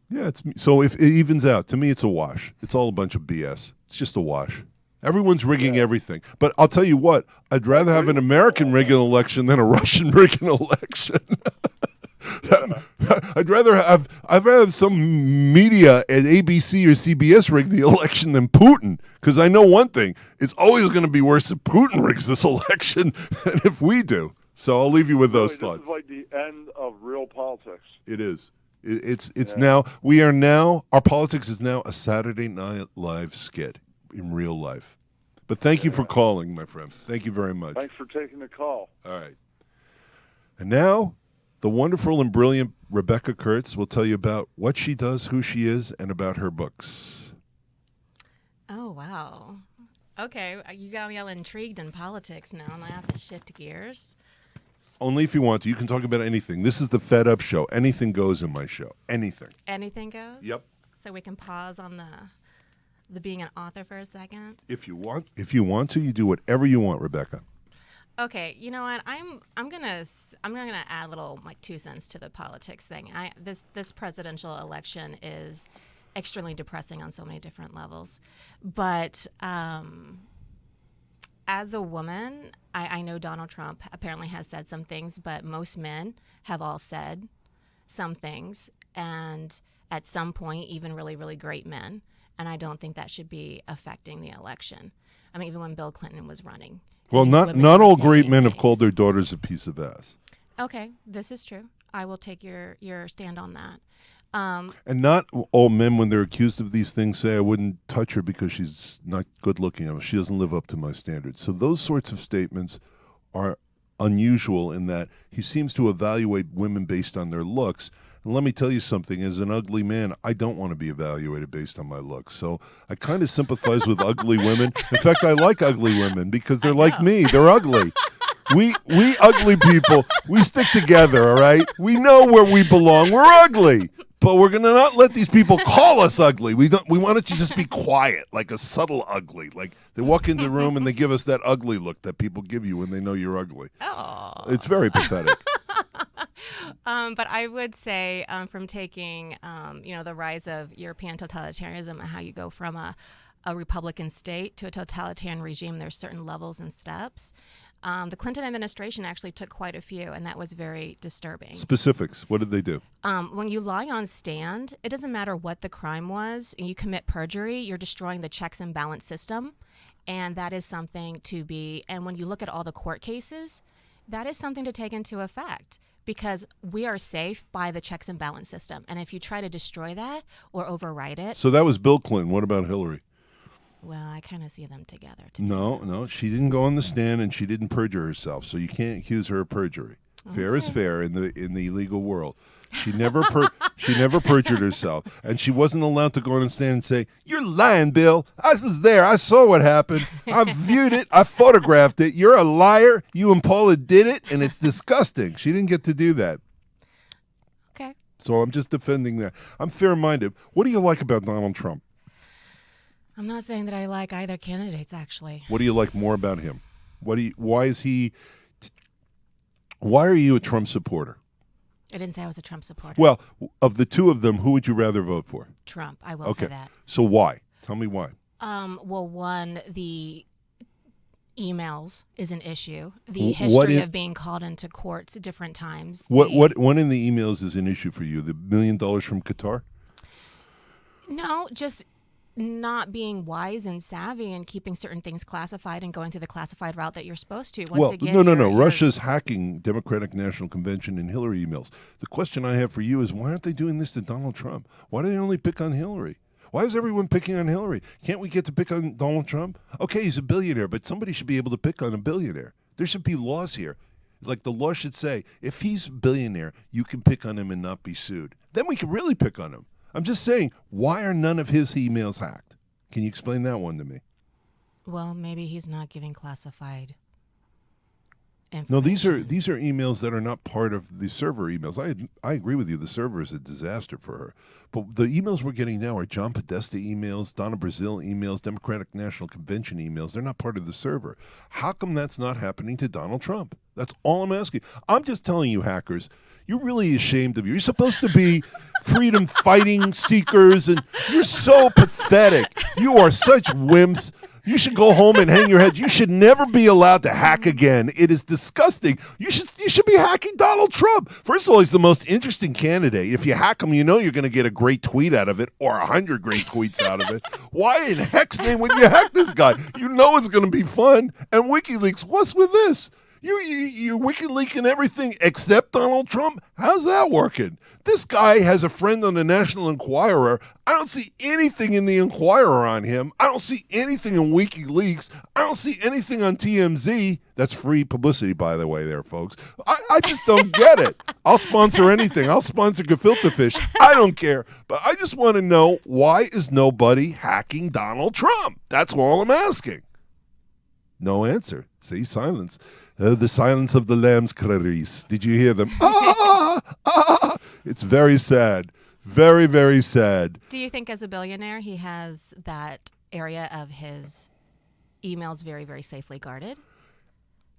Yeah, so if it evens out, to me, it's a wash. It's all a bunch of BS. It's just a wash. Everyone's rigging everything. But I'll tell you what, I'd rather have an American rig an election than a Russian rig an election. I'd rather have some media at ABC or CBS rig the election than Putin, because I know one thing, it's always going to be worse if Putin rigs this election than if we do. So I'll leave you with those thoughts. This is like the end of real politics. It is. It's now, our politics is now a Saturday Night Live skit in real life. But thank you for calling, my friend. Thank you very much. Thanks for taking the call. All right. And now, the wonderful and brilliant Rebecca Kurtz will tell you about what she does, who she is, and about her books. Oh, wow. Okay, you got me all intrigued in politics now, and I have to shift gears. Only if you want to. You can talk about anything. This is the Fed Up Show. Anything goes in my show. Anything. Anything goes? Yep. So we can pause on the being an author for a second? If you want to, you do whatever you want, Rebecca. Okay, you know what? I'm gonna add a little 2 cents to the politics thing. This presidential election is extremely depressing on so many different levels, but as a woman, I know Donald Trump apparently has said some things, but most men have all said some things, and at some point, even really, really great men. And I don't think that should be affecting the election. I mean, even when Bill Clinton was running. Well, not all great men have called their daughters a piece of ass. Okay, this is true. I will take your stand on that. And not all men, when they're accused of these things, say, I wouldn't touch her because she's not good looking. She doesn't live up to my standards. So those sorts of statements are unusual in that he seems to evaluate women based on their looks. And let me tell you something. As an ugly man, I don't want to be evaluated based on my looks. So I kind of sympathize with ugly women. In fact, I like ugly women because they're like me. They're ugly. We ugly people, we stick together, all right? We know where we belong. We're ugly. But we're going to not let these people call us ugly. We want it to just be quiet, like a subtle ugly. Like they walk into the room and they give us that ugly look that people give you when they know you're ugly. Oh. It's very pathetic. But I would say from taking, the rise of European totalitarianism and how you go from a Republican state to a totalitarian regime, there's certain levels and steps. The Clinton administration actually took quite a few, and that was very disturbing. Specifics. What did they do? When you lie on stand, it doesn't matter what the crime was. You commit perjury, you're destroying the checks and balance system, and that is something to be. And when you look at all the court cases, that is something to take into effect because we are safe by the checks and balance system. And if you try to destroy that or override it. So that was Bill Clinton. What about Hillary? Well, I kind of see them together. No, she didn't go on the stand and she didn't perjure herself, so you can't accuse her of perjury. Fair is fair in the legal world. She never perjured herself, and she wasn't allowed to go on the stand and say, "You're lying, Bill. I was there. I saw what happened. I viewed it. I photographed it. You're a liar. You and Paula did it, and it's disgusting." She didn't get to do that. Okay. So I'm just defending that. I'm fair-minded. What do you like about Donald Trump? I'm not saying that I like either candidates, actually. What do you like more about him? Why are you a Trump supporter? I didn't say I was a Trump supporter. Well, of the two of them, who would you rather vote for? Trump, I will say that. So why? Tell me why. Well, one, the emails is an issue. The history of being called into courts at different times. What one in the emails is an issue for you? The $1 million from Qatar? No, just not being wise and savvy and keeping certain things classified and going through the classified route that you're supposed to. No. Russia's hacking Democratic National Convention and Hillary emails. The question I have for you is, why aren't they doing this to Donald Trump? Why do they only pick on Hillary? Why is everyone picking on Hillary? Can't we get to pick on Donald Trump? Okay, he's a billionaire, but somebody should be able to pick on a billionaire. There should be laws here. Like the law should say, if he's a billionaire, you can pick on him and not be sued. Then we can really pick on him. I'm just saying, why are none of his emails hacked? Can you explain that one to me? Well, maybe he's not giving classified information. No, these are emails that are not part of the server emails. I agree with you. The server is a disaster for her. But the emails we're getting now are John Podesta emails, Donna Brazile emails, Democratic National Convention emails. They're not part of the server. How come that's not happening to Donald Trump? That's all I'm asking. I'm just telling you, hackers, you're really ashamed of you. You're supposed to be freedom fighting seekers, and you're so pathetic. You are such wimps. You should go home and hang your head. You should never be allowed to hack again. It is disgusting. You should be hacking Donald Trump. First of all, he's the most interesting candidate. If you hack him, you know you're going to get a great tweet out of it or 100 great tweets out of it. Why in heck's name would you hack this guy? You know it's going to be fun. And WikiLeaks, what's with this? You're WikiLeaking everything except Donald Trump? How's that working? This guy has a friend on the National Enquirer. I don't see anything in the Enquirer on him. I don't see anything in WikiLeaks. I don't see anything on TMZ. That's free publicity, by the way, there, folks. I just don't get it. I'll sponsor anything. I'll sponsor Gefilte Fish. I don't care. But I just want to know, why is nobody hacking Donald Trump? That's all I'm asking. No answer. See, silence. The silence of the lambs, Clarice. Did you hear them? It's very sad. Very, very sad. Do you think as a billionaire he has that area of his emails very, very safely guarded?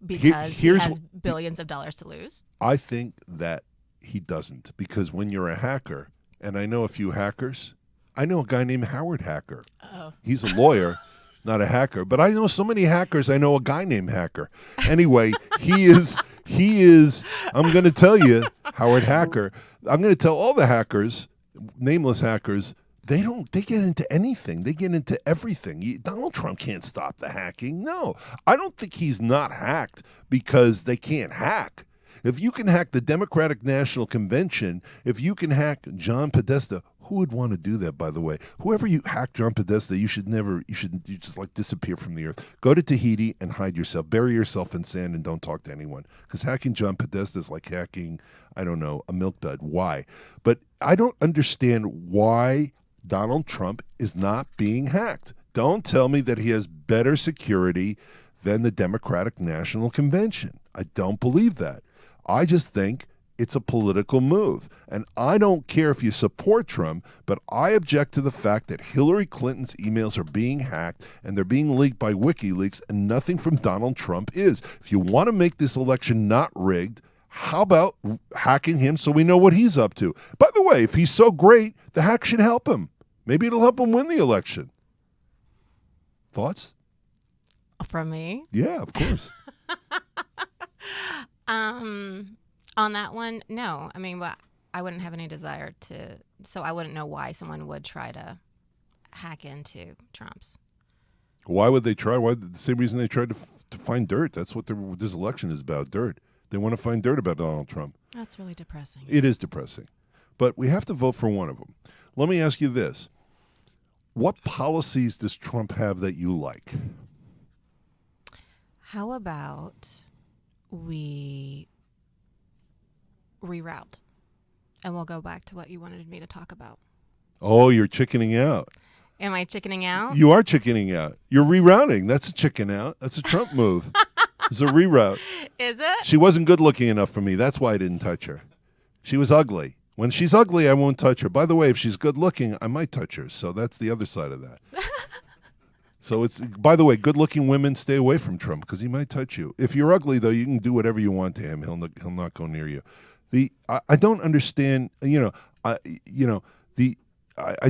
Because he has billions of dollars to lose? I think that he doesn't. Because when you're a hacker, and I know a few hackers, I know a guy named Howard Hacker. Oh. He's a lawyer. Not a hacker, but I know so many hackers. I know a guy named Hacker. Anyway, he is, I'm going to tell you, Howard Hacker, I'm going to tell all the hackers, nameless hackers, they get into anything. They get into everything. Donald Trump can't stop the hacking. No, I don't think he's not hacked because they can't hack. If you can hack the Democratic National Convention, if you can hack John Podesta, who would want to do that, by the way? Whoever you hack John Podesta, you should just like disappear from the earth. Go to Tahiti and hide yourself. Bury yourself in sand and don't talk to anyone. Because hacking John Podesta is like hacking, I don't know, a milk dud. Why? But I don't understand why Donald Trump is not being hacked. Don't tell me that he has better security than the Democratic National Convention. I don't believe that. I just think it's a political move. And I don't care if you support Trump, but I object to the fact that Hillary Clinton's emails are being hacked and they're being leaked by WikiLeaks, and nothing from Donald Trump is. If you want to make this election not rigged, how about hacking him so we know what he's up to? By the way, if he's so great, the hack should help him. Maybe it'll help him win the election. Thoughts? From me? Yeah, of course. On that one, no. I mean, but I wouldn't have any desire to, so I wouldn't know why someone would try to hack into Trump's. Why would they try? Why the same reason they tried to find dirt? That's what this election is about, dirt. They want to find dirt about Donald Trump. That's really depressing. It is depressing. But we have to vote for one of them. Let me ask you this. What policies does Trump have that you like? How about we reroute and we'll go back to what you wanted me to talk about? Oh, you're chickening out. Am I chickening out? You are chickening out. You're rerouting. That's a chicken out. That's a Trump move. It's a reroute. Is it? She wasn't good looking enough for me. That's why I didn't touch her. She was ugly. When she's ugly, I won't touch her. By the way, if she's good looking, I might touch her. So that's the other side of that. So it's, by the way, good looking women, stay away from Trump because he might touch you. If you're ugly, though, you can do whatever you want to him. He'll not go near you. I don't understand, I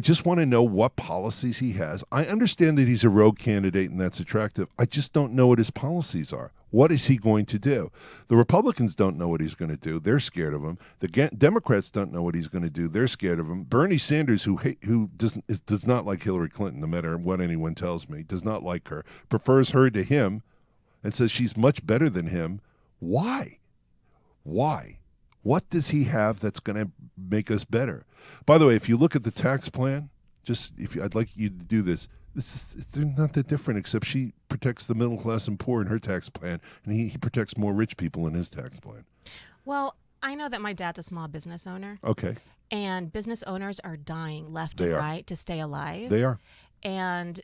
just want to know what policies he has. I understand that he's a rogue candidate and that's attractive. I just don't know what his policies are. What is he going to do? The Republicans don't know what he's going to do. They're scared of him. The Democrats don't know what he's going to do. They're scared of him. Bernie Sanders, who does not like Hillary Clinton, no matter what anyone tells me, does not like her, prefers her to him and says she's much better than him. Why? Why? What does he have that's going to make us better? By the way, if you look at the tax plan, I'd like you to do this. They're not that different, except she protects the middle class and poor in her tax plan, and he protects more rich people in his tax plan. Well, I know that my dad's a small business owner. Okay. And business owners are dying left and right to stay alive. They are. And,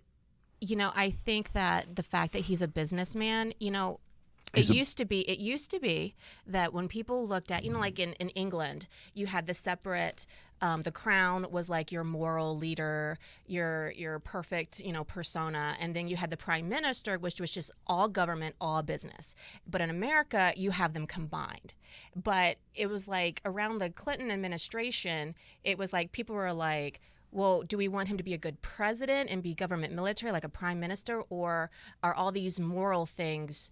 I think that the fact that he's a businessman, It used to be that when people looked at, like in England, you had the separate, the crown was like your moral leader, your perfect, persona. And then you had the prime minister, which was just all government, all business. But in America, you have them combined. But it was like around the Clinton administration, it was like people were like, well, do we want him to be a good president and be government military, like a prime minister? Or are all these moral things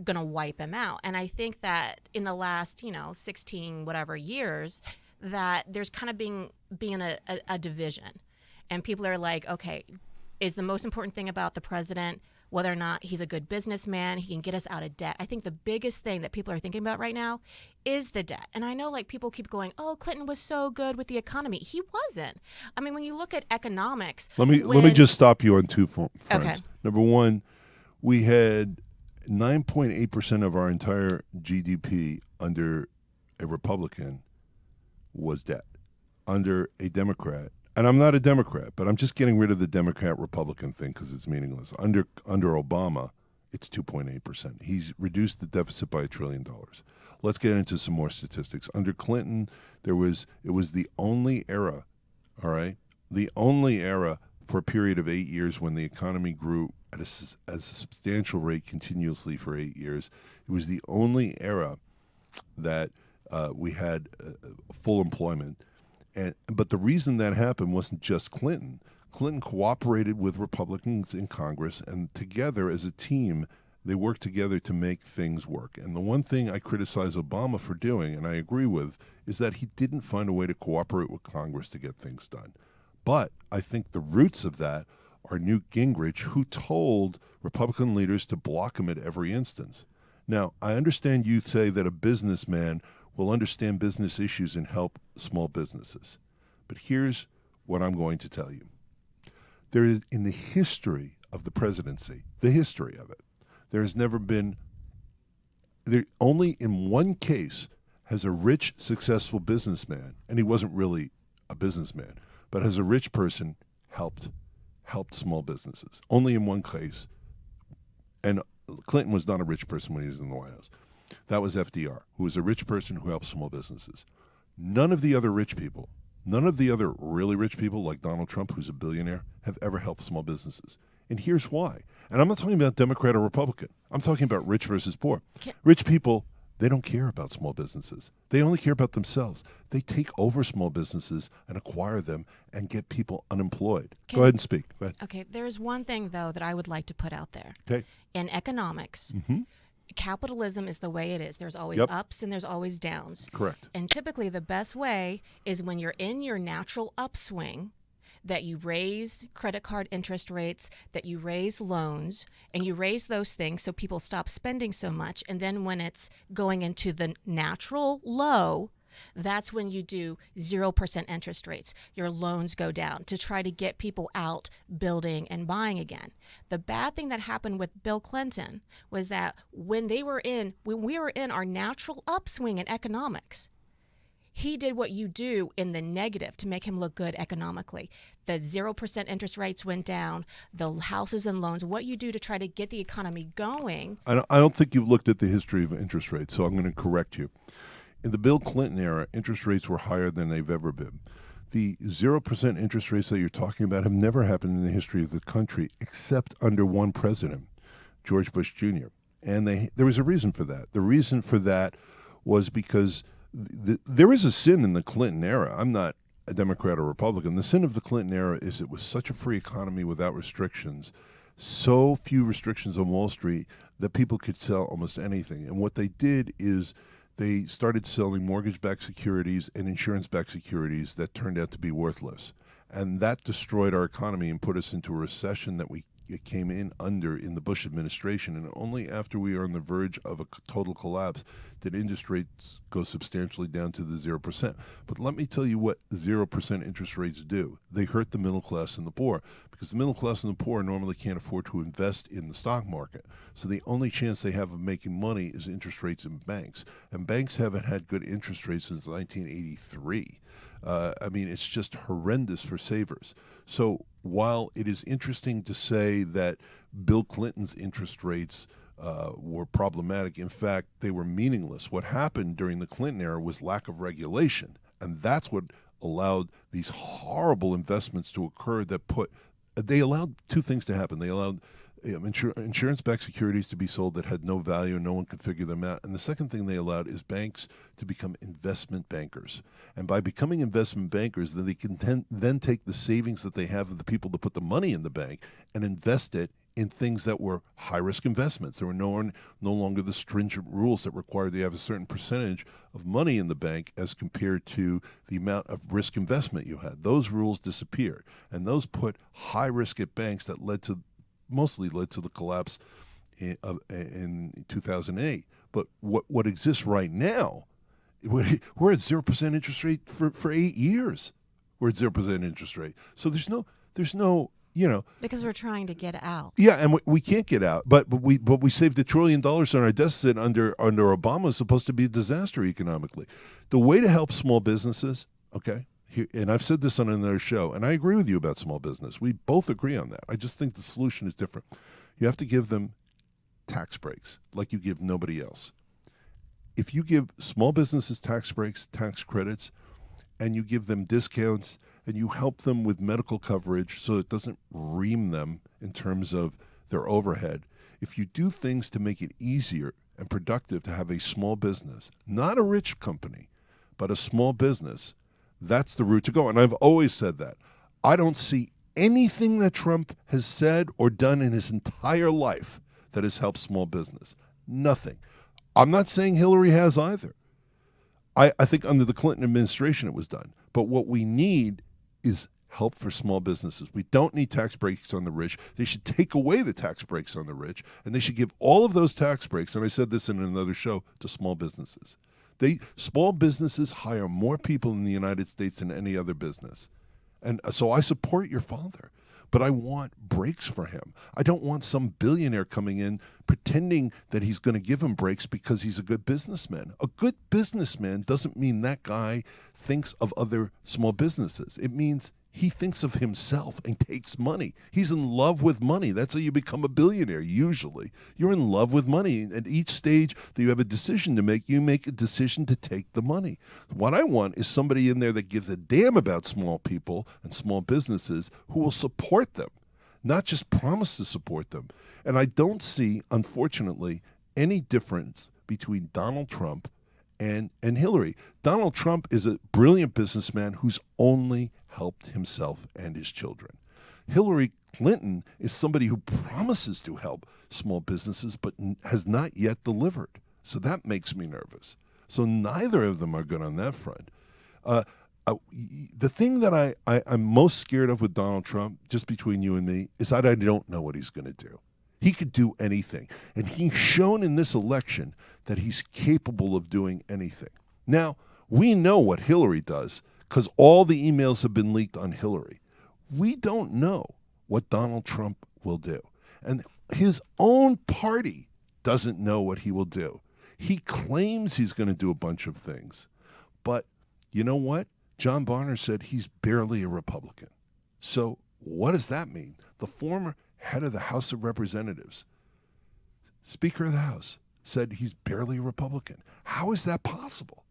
gonna wipe him out? And I think that in the last 16 whatever years that there's kind of being a division, and people are like, okay, is the most important thing about the president whether or not he's a good businessman, he can get us out of debt? I think the biggest thing that people are thinking about right now is the debt. And I know people keep going, oh, Clinton was so good with the economy. He wasn't. I mean, when you look at economics, let me just stop you on two fronts. Okay. Number one, we had 9.8% of our entire GDP under a Republican was debt. Under a Democrat, and I'm not a Democrat, but I'm just getting rid of the Democrat-Republican thing because it's meaningless. Under Obama, it's 2.8%. He's reduced the deficit by $1 trillion. Let's get into some more statistics. Under Clinton, it was the only era, all right, the only era for a period of 8 years when the economy grew at a substantial rate continuously for 8 years. It was the only era that we had full employment. But the reason that happened wasn't just Clinton. Clinton cooperated with Republicans in Congress, and together as a team, they worked together to make things work. And the one thing I criticize Obama for doing, and I agree with, is that he didn't find a way to cooperate with Congress to get things done. But I think the roots of that are Newt Gingrich, who told Republican leaders to block him at every instance. Now, I understand you say that a businessman will understand business issues and help small businesses. But here's what I'm going to tell you. There is, in the history of the presidency, the history of it, there has never been, only in one case has a rich, successful businessman, and he wasn't really a businessman, but as a rich person helped small businesses. Only in one case. And Clinton was not a rich person when he was in the White House. That was FDR, who was a rich person who helped small businesses. None of the other rich people, none of the other really rich people like Donald Trump, who's a billionaire, have ever helped small businesses. And here's why. And I'm not talking about Democrat or Republican. I'm talking about rich versus poor. Rich people, they don't care about small businesses. They only care about themselves. They take over small businesses and acquire them and get people unemployed. Go ahead and speak. Go ahead. Okay, there's one thing, though, that I would like to put out there. Okay. In economics, capitalism is the way it is. There's always ups and there's always downs. Correct. And typically the best way is when you're in your natural upswing, that you raise credit card interest rates, that you raise loans, and you raise those things so people stop spending so much. And then when it's going into the natural low, that's when you do 0% interest rates. Your loans go down to try to get people out building and buying again. The bad thing that happened with Bill Clinton was that when we were in our natural upswing in economics, he did what you do in the negative to make him look good economically. The 0% interest rates went down, the houses and loans, what you do to try to get the economy going. I don't think you've looked at the history of interest rates, so I'm going to correct you. In the Bill Clinton era, interest rates were higher than they've ever been. The 0% interest rates that you're talking about have never happened in the history of the country except under one president, George Bush Jr. And there was a reason for that. The reason for that was because there is a sin in the Clinton era. I'm not a Democrat or Republican. The sin of the Clinton era is it was such a free economy without restrictions, so few restrictions on Wall Street that people could sell almost anything. And what they did is they started selling mortgage-backed securities and insurance-backed securities that turned out to be worthless. And that destroyed our economy and put us into a recession that we came in under in the Bush administration. And only after we are on the verge of a total collapse did interest rates go substantially down to the 0%. But let me tell you what 0% interest rates do. They hurt the middle class and the poor, because the middle class and the poor normally can't afford to invest in the stock market. So the only chance they have of making money is interest rates in banks. And banks haven't had good interest rates since 1983. I mean, it's just horrendous for savers. So while it is interesting to say that Bill Clinton's interest rates were problematic, in fact, they were meaningless. What happened during the Clinton era was lack of regulation, and that's what allowed these horrible investments to occur they allowed two things to happen. They allowed insurance-backed securities to be sold that had no value and no one could figure them out. And the second thing they allowed is banks to become investment bankers. And by becoming investment bankers, then they can then take the savings that they have of the people that put the money in the bank and invest it in things that were high-risk investments. There were no longer the stringent rules that required you have a certain percentage of money in the bank as compared to the amount of risk investment you had. Those rules disappeared, and those put high risk at banks that mostly led to the collapse in 2008. But what exists right now, we're at 0% interest rate for 8 years. We're at 0% interest rate. So there's no. Because we're trying to get out. Yeah, and we can't get out. But we saved $1 trillion on our deficit under Obama. Was supposed to be a disaster economically. The way to help small businesses, okay, and I've said this on another show, and I agree with you about small business. We both agree on that. I just think the solution is different. You have to give them tax breaks like you give nobody else. If you give small businesses tax breaks, tax credits, and you give them discounts, and you help them with medical coverage so it doesn't ream them in terms of their overhead. If you do things to make it easier and productive to have a small business, not a rich company, but a small business, that's the route to go. And I've always said that. I don't see anything that Trump has said or done in his entire life that has helped small business. Nothing. I'm not saying Hillary has either. I think under the Clinton administration it was done. But what we need is help for small businesses. We don't need tax breaks on the rich. They should take away the tax breaks on the rich, and they should give all of those tax breaks, and I said this in another show, to small businesses. Small businesses hire more people in the United States than any other business. And so I support your father, but I want breaks for him. I don't want some billionaire coming in pretending that he's going to give him breaks because he's a good businessman. A good businessman doesn't mean that guy thinks of other small businesses. It means he thinks of himself and takes money. He's in love with money. That's how you become a billionaire, usually. You're in love with money. At each stage that you have a decision to make, you make a decision to take the money. What I want is somebody in there that gives a damn about small people and small businesses who will support them, not just promise to support them. And I don't see, unfortunately, any difference between Donald Trump and Hillary. Donald Trump is a brilliant businessman who's only helped himself and his children. Hillary Clinton is somebody who promises to help small businesses but has not yet delivered. So that makes me nervous. So neither of them are good on that front. The thing that I'm most scared of with Donald Trump, just between you and me, is that I don't know what he's going to do. He could do anything. And he's shown in this election that he's capable of doing anything. Now, we know what Hillary does because all the emails have been leaked on Hillary. We don't know what Donald Trump will do. And his own party doesn't know what he will do. He claims he's going to do a bunch of things. But you know what? John Barner said he's barely a Republican. So what does that mean? The former head of the House of Representatives, Speaker of the House, said he's barely a Republican. How is that possible?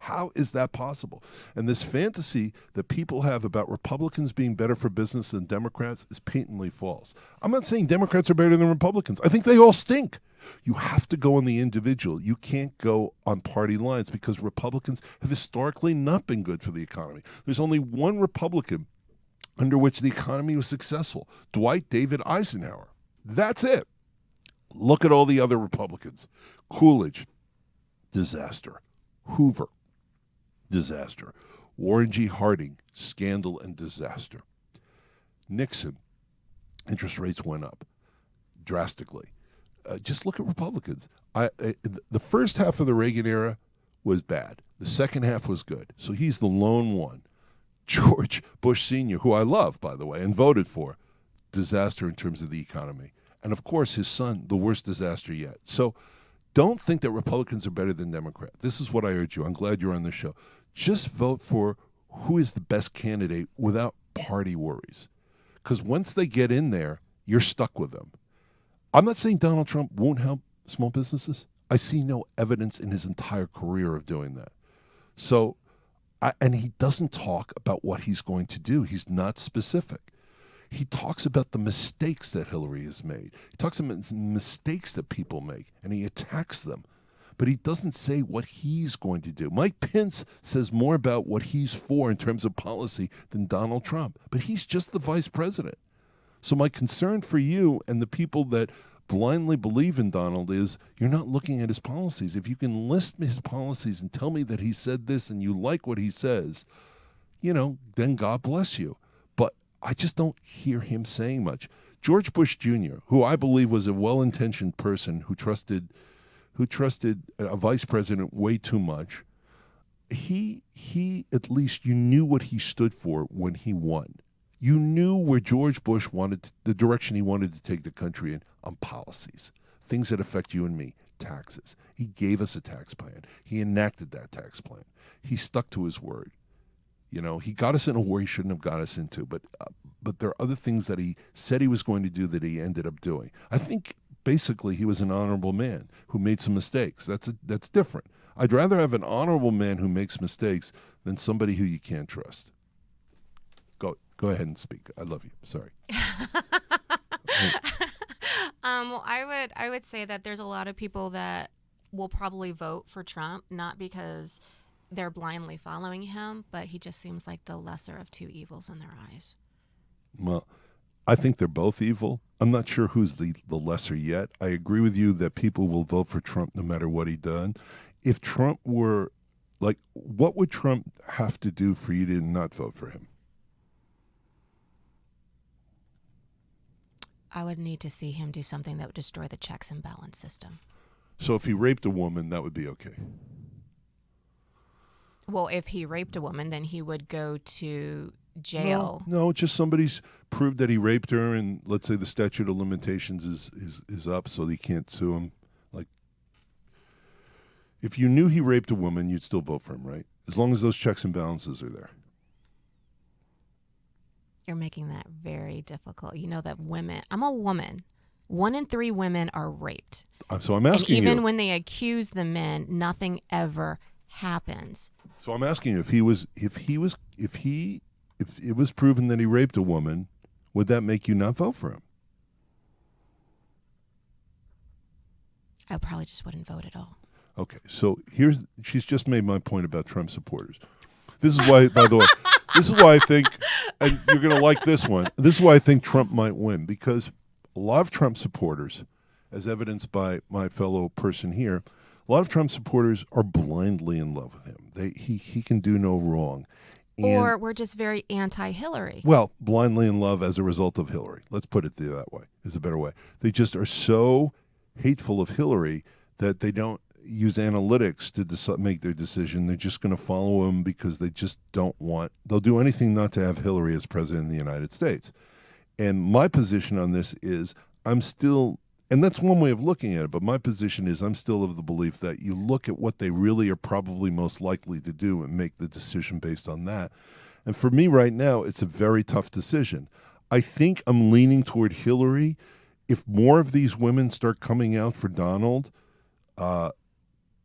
How is that possible? And this fantasy that people have about Republicans being better for business than Democrats is patently false. I'm not saying Democrats are better than Republicans. I think they all stink. You have to go on the individual. You can't go on party lines because Republicans have historically not been good for the economy. There's only one Republican under which the economy was successful, Dwight David Eisenhower. That's it. Look at all the other Republicans. Coolidge, disaster. Hoover, disaster. Warren G. Harding, scandal and disaster. Nixon, interest rates went up drastically. Just look at Republicans. The first half of the Reagan era was bad. The second half was good. So he's the lone one. George Bush Sr., who I love, by the way, and voted for, disaster in terms of the economy. And, of course, his son, the worst disaster yet. So don't think that Republicans are better than Democrats. This is what I urge you. I'm glad you're on the show. Just vote for who is the best candidate without party worries. Because once they get in there, you're stuck with them. I'm not saying Donald Trump won't help small businesses. I see no evidence in his entire career of doing that. So, and he doesn't talk about what he's going to do. He's not specific. He talks about the mistakes that Hillary has made. He talks about mistakes that people make, and he attacks them. But he doesn't say what he's going to do. Mike Pence says more about what he's for in terms of policy than Donald Trump. But he's just the vice president. So my concern for you and the people that blindly believe in Donald is you're not looking at his policies. If you can list his policies and tell me that he said this and you like what he says, then God bless you. But I just don't hear him saying much. George Bush Jr., who I believe was a well-intentioned person who trusted a vice president way too much, he at least, you knew what he stood for when he won. You knew where George Bush the direction he wanted to take the country in on policies, things that affect you and me, taxes. He gave us a tax plan. He enacted that tax plan. He stuck to his word. He got us in a war he shouldn't have got us into, but there are other things that he said he was going to do that he ended up doing. I think basically he was an honorable man who made some mistakes. That's different. I'd rather have an honorable man who makes mistakes than somebody who you can't trust. Go ahead and speak. I love you. Sorry. Well, I would say that there's a lot of people that will probably vote for Trump, not because they're blindly following him, but he just seems like the lesser of two evils in their eyes. Well, I think they're both evil. I'm not sure who's the lesser yet. I agree with you that people will vote for Trump no matter what he done. If Trump were, what would Trump have to do for you to not vote for him? I would need to see him do something that would destroy the checks and balance system. So if he raped a woman, that would be okay. Well, if he raped a woman, then he would go to jail. No, just somebody's proved that he raped her, and let's say the statute of limitations is up, so they can't sue him. Like, if you knew he raped a woman, you'd still vote for him, right? As long as those checks and balances are there. You're making that very difficult. You know that women, I'm a woman. 1 in 3 women are raped. So I'm asking and even you. when they accuse the men, nothing ever happens. So I'm asking you, if it was proven that he raped a woman, would that make you not vote for him? I probably just wouldn't vote at all. Okay, so she's just made my point about Trump supporters. This is why, by the way, this is why I think, and you're going to like this one, this is why I think Trump might win, because a lot of Trump supporters, as evidenced by my fellow person here, a lot of Trump supporters are blindly in love with him. He can do no wrong. Or we're just very anti-Hillary. Well, blindly in love as a result of Hillary. Let's put it that way, is a better way. They just are so hateful of Hillary that they don't use analytics to make their decision. They're just going to follow him because they just don't want, they'll do anything not to have Hillary as president of the United States. And my position on this is I'm still, and that's one way of looking at it, but my position is I'm still of the belief that you look at what they really are probably most likely to do and make the decision based on that. And for me right now, it's a very tough decision. I think I'm leaning toward Hillary. If more of these women start coming out for Donald,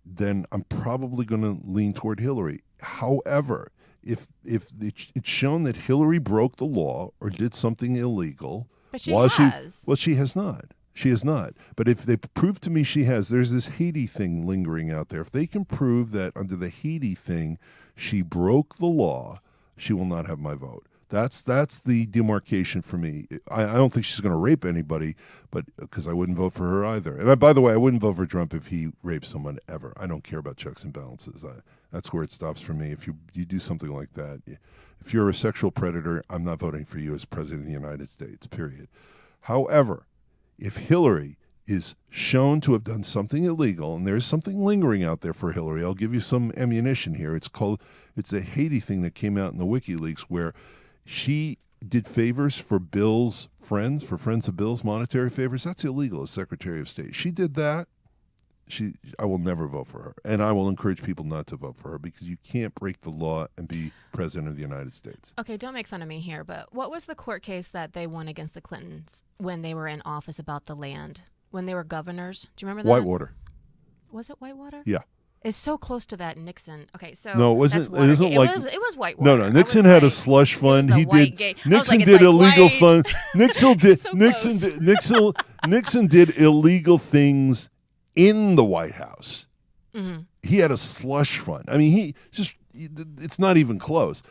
then I'm probably going to lean toward Hillary. However, if it's shown that Hillary broke the law or did something illegal, but she has. She has not. She has not. But if they prove to me she has, there's this Haiti thing lingering out there. If they can prove that under the Haiti thing she broke the law, she will not have my vote. That's the demarcation for me. I don't think she's going to rape anybody, but because I wouldn't vote for her either. And by the way, I wouldn't vote for Trump if he raped someone ever. I don't care about checks and balances. That's where it stops for me. If you do something like that, if you're a sexual predator, I'm not voting for you as president of the United States, period. However, if Hillary is shown to have done something illegal, and there's something lingering out there for Hillary, I'll give you some ammunition here. It's a Haiti thing that came out in the WikiLeaks where she did favors for Bill's friends, for friends of Bill's, monetary favors. That's illegal as Secretary of State. She did that. I will never vote for her. And I will encourage people not to vote for her because you can't break the law and be president of the United States. Okay, don't make fun of me here, but what was the court case that they won against the Clintons when they were in office about the land? When they were governors? Do you remember that? Whitewater. Was it Whitewater? Yeah. It's so close to that Nixon. Okay, so no, it wasn't. That's It isn't like it was Whitewater. No. Nixon had a slush fund. He did. Nixon did illegal fund. Nixon did. Nixon did illegal things in the White House. Mm-hmm. He had a slush fund. I mean, it's not even close.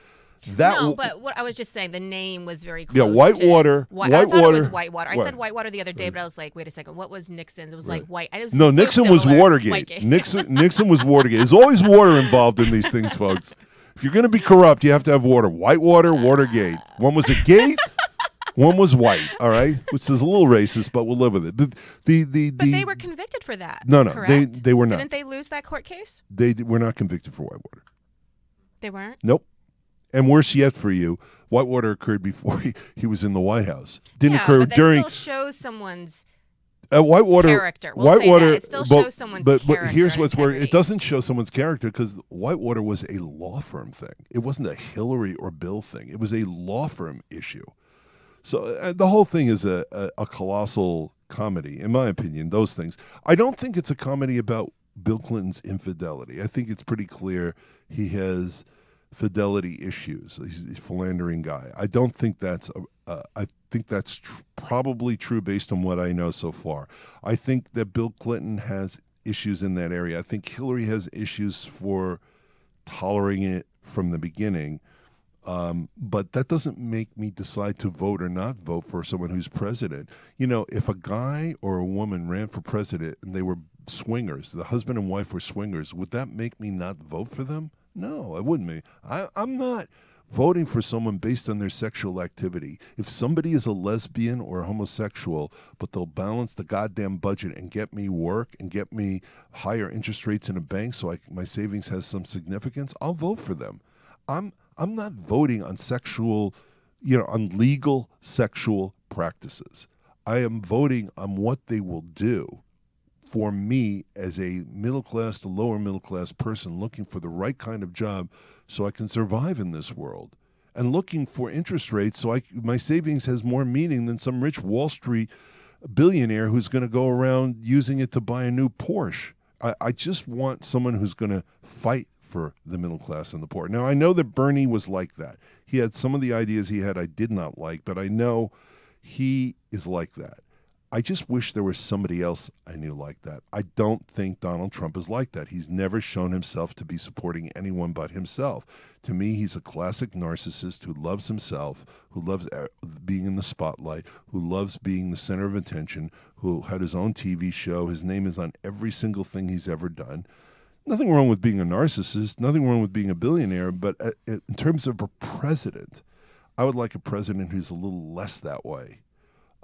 But what I was just saying, the name was very close. Yeah, Whitewater. I thought it was Whitewater. I said Whitewater the other day, but I was like, wait a second, what was Nixon's? It was like White. No, Nixon was Watergate. Nixon was Watergate. There's always water involved in these things, folks. If you're going to be corrupt, you have to have water. Whitewater, Watergate. One was a gate. One was white, all right? Which is a little racist, but we'll live with it. But they were convicted for that. No, correct? they were not. Didn't they lose that court case? They were not convicted for Whitewater. They weren't? Nope. And worse yet for you, Whitewater occurred before he was in the White House. Didn't occur but that during. Still shows someone's Whitewater character. It still shows someone's character. But here's what's worse: it doesn't show someone's character because Whitewater was a law firm thing. It wasn't a Hillary or Bill thing. It was a law firm issue. So the whole thing is a colossal comedy, in my opinion. Those things. I don't think it's a comedy about Bill Clinton's infidelity. I think it's pretty clear he has fidelity issues. He's a philandering guy. I don't think that's I think that's probably true based on what I know so far. I think that Bill Clinton has issues in that area. I think Hillary has issues for tolerating it from the beginning. But that doesn't make me decide to vote or not vote for someone who's president. You know, if a guy or a woman ran for president and they were swingers, the husband and wife were swingers, would that make me not vote for them? No, it wouldn't be. I'm not voting for someone based on their sexual activity. If somebody is a lesbian or homosexual, but they'll balance the goddamn budget and get me work and get me higher interest rates in a bank so my savings has some significance, I'll vote for them. I'm not voting on on legal sexual practices. I am voting on what they will do for me as a middle class to lower middle class person looking for the right kind of job so I can survive in this world, and looking for interest rates so my savings has more meaning than some rich Wall Street billionaire who's going to go around using it to buy a new Porsche. I just want someone who's going to fight for the middle class and the poor. Now, I know that Bernie was like that. He had some of the ideas he had I did not like, but I know he is like that. I just wish there was somebody else I knew like that. I don't think Donald Trump is like that. He's never shown himself to be supporting anyone but himself. To me, he's a classic narcissist who loves himself, who loves being in the spotlight, who loves being the center of attention, who had his own TV show. His name is on every single thing he's ever done. Nothing wrong with being a narcissist, nothing wrong with being a billionaire, but in terms of a president, I would like a president who's a little less that way.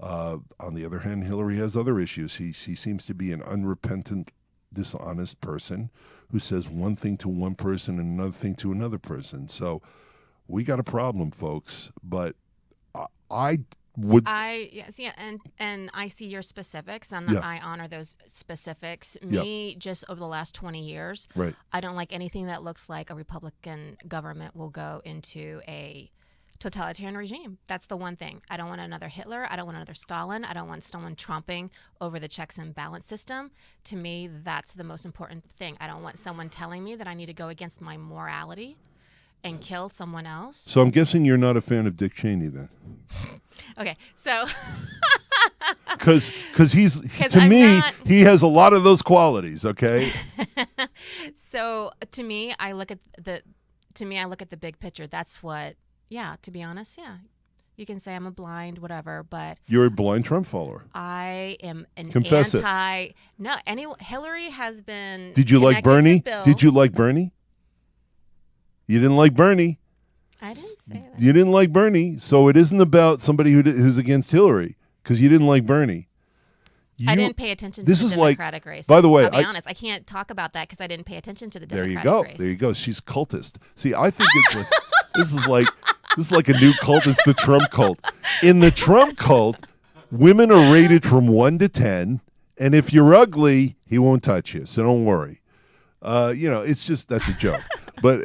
On the other hand, Hillary has other issues. She seems to be an unrepentant, dishonest person who says one thing to one person and another thing to another person. So we got a problem, folks. But I would. Yes, yeah, and I see your specifics, and Yeah. I honor those specifics. Yep. Me, just over the last 20 years, Right. I don't like anything that looks like a Republican government will go into a totalitarian regime. That's the one thing. I don't want another Hitler. I don't want another Stalin. I don't want someone trumping over the checks and balance system. To me, that's the most important thing. I don't want someone telling me that I need to go against my morality and kill someone else. So I'm guessing you're not a fan of Dick Cheney then, Okay, so because he's 'Cause to I'm me not- he has a lot of those qualities. Okay. so to me, I look at the big picture. That's what. Yeah, to be honest, yeah. You can say I'm a blind, whatever, but You're a blind Trump follower. I am an Confess it. No, Hillary has been. Did you like connected to Bernie? Bill. Did you like Bernie? You didn't like Bernie. I didn't say that. You didn't like Bernie, so it isn't about somebody who's against Hillary because you didn't like Bernie. I didn't pay attention to this the is like- Democratic race. by the way, I'll be I- honest. I can't talk about that because I didn't pay attention to the There Democratic you go. race. There you go. She's cultist. See, I think it's like this is like a new cult. It's the Trump cult. In the Trump cult, women are rated from 1 to 10, and if you're ugly, he won't touch you. So don't worry. It's just that's a joke. But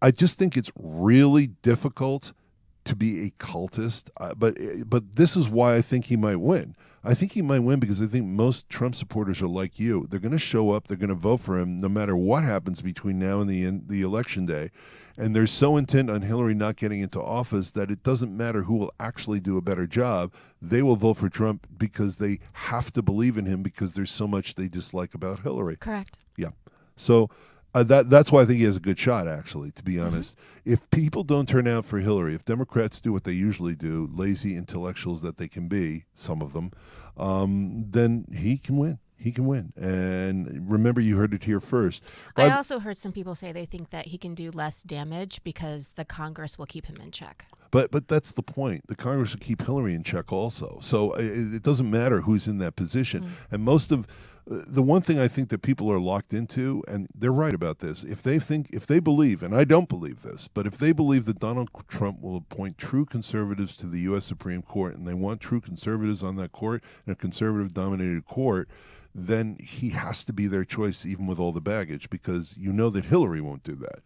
I just think it's really difficult to be a cultist. But this is why I think he might win. I think he might win because I think most Trump supporters are like you. They're going to show up. They're going to vote for him no matter what happens between now and the election day. And they're so intent on Hillary not getting into office that it doesn't matter who will actually do a better job. They will vote for Trump because they have to believe in him because there's so much they dislike about Hillary. Correct. Yeah. So that's why I think he has a good shot, actually, to be honest. If people don't turn out for Hillary, if Democrats do what they usually do, lazy intellectuals that they can be, some of them, then he can win. He can win. And remember, you heard it here first. I also heard some people say they think that he can do less damage because the Congress will keep him in check. But that's the point. The Congress will keep Hillary in check also. So it doesn't matter who's in that position. And most of the one thing I think that people are locked into, and they're right about this, if they believe, and I don't believe this, but if they believe that Donald Trump will appoint true conservatives to the U.S. Supreme Court, and they want true conservatives on that court, and a conservative-dominated court, then he has to be their choice even with all the baggage because you know that Hillary won't do that.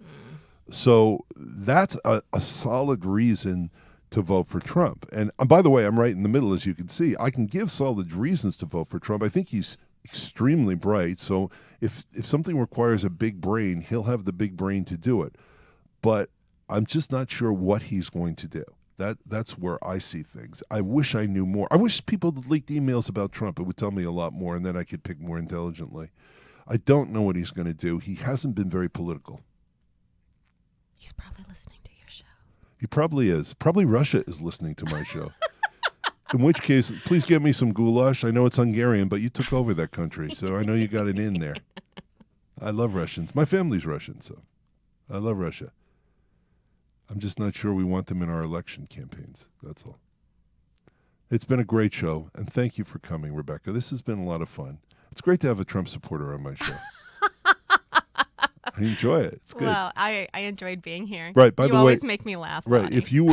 So that's a solid reason to vote for Trump. And by the way, I'm right in the middle, as you can see. I can give solid reasons to vote for Trump. I think he's extremely bright. So if something requires a big brain, he'll have the big brain to do it. But I'm just not sure what he's going to do. That's where I see things. I wish I knew more. I wish people leaked emails about Trump. It would tell me a lot more, and then I could pick more intelligently. I don't know what he's going to do. He hasn't been very political. He's probably listening to your show. He probably is. Probably Russia is listening to my show. In which case, please get me some goulash. I know it's Hungarian, but you took over that country, so I know you got it in there. I love Russians. My family's Russian, so I love Russia. I'm just not sure we want them in our election campaigns. That's all. It's been a great show, and thank you for coming, Rebecca. This has been a lot of fun. It's great to have a Trump supporter on my show. I enjoy it. It's good. Well, I enjoyed being here. Right. By the way, you always make me laugh. Right. Lonnie. If you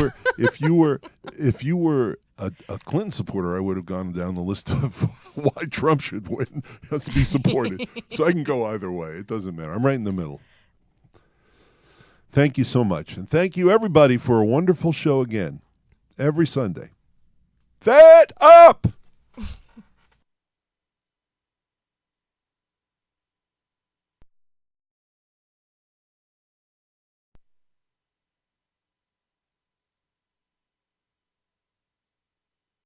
were a Clinton supporter, I would have gone down the list of why Trump should win. Has to be supported. So I can go either way. It doesn't matter. I'm right in the middle. Thank you so much. And thank you, everybody, for a wonderful show again every Sunday. Fed Up!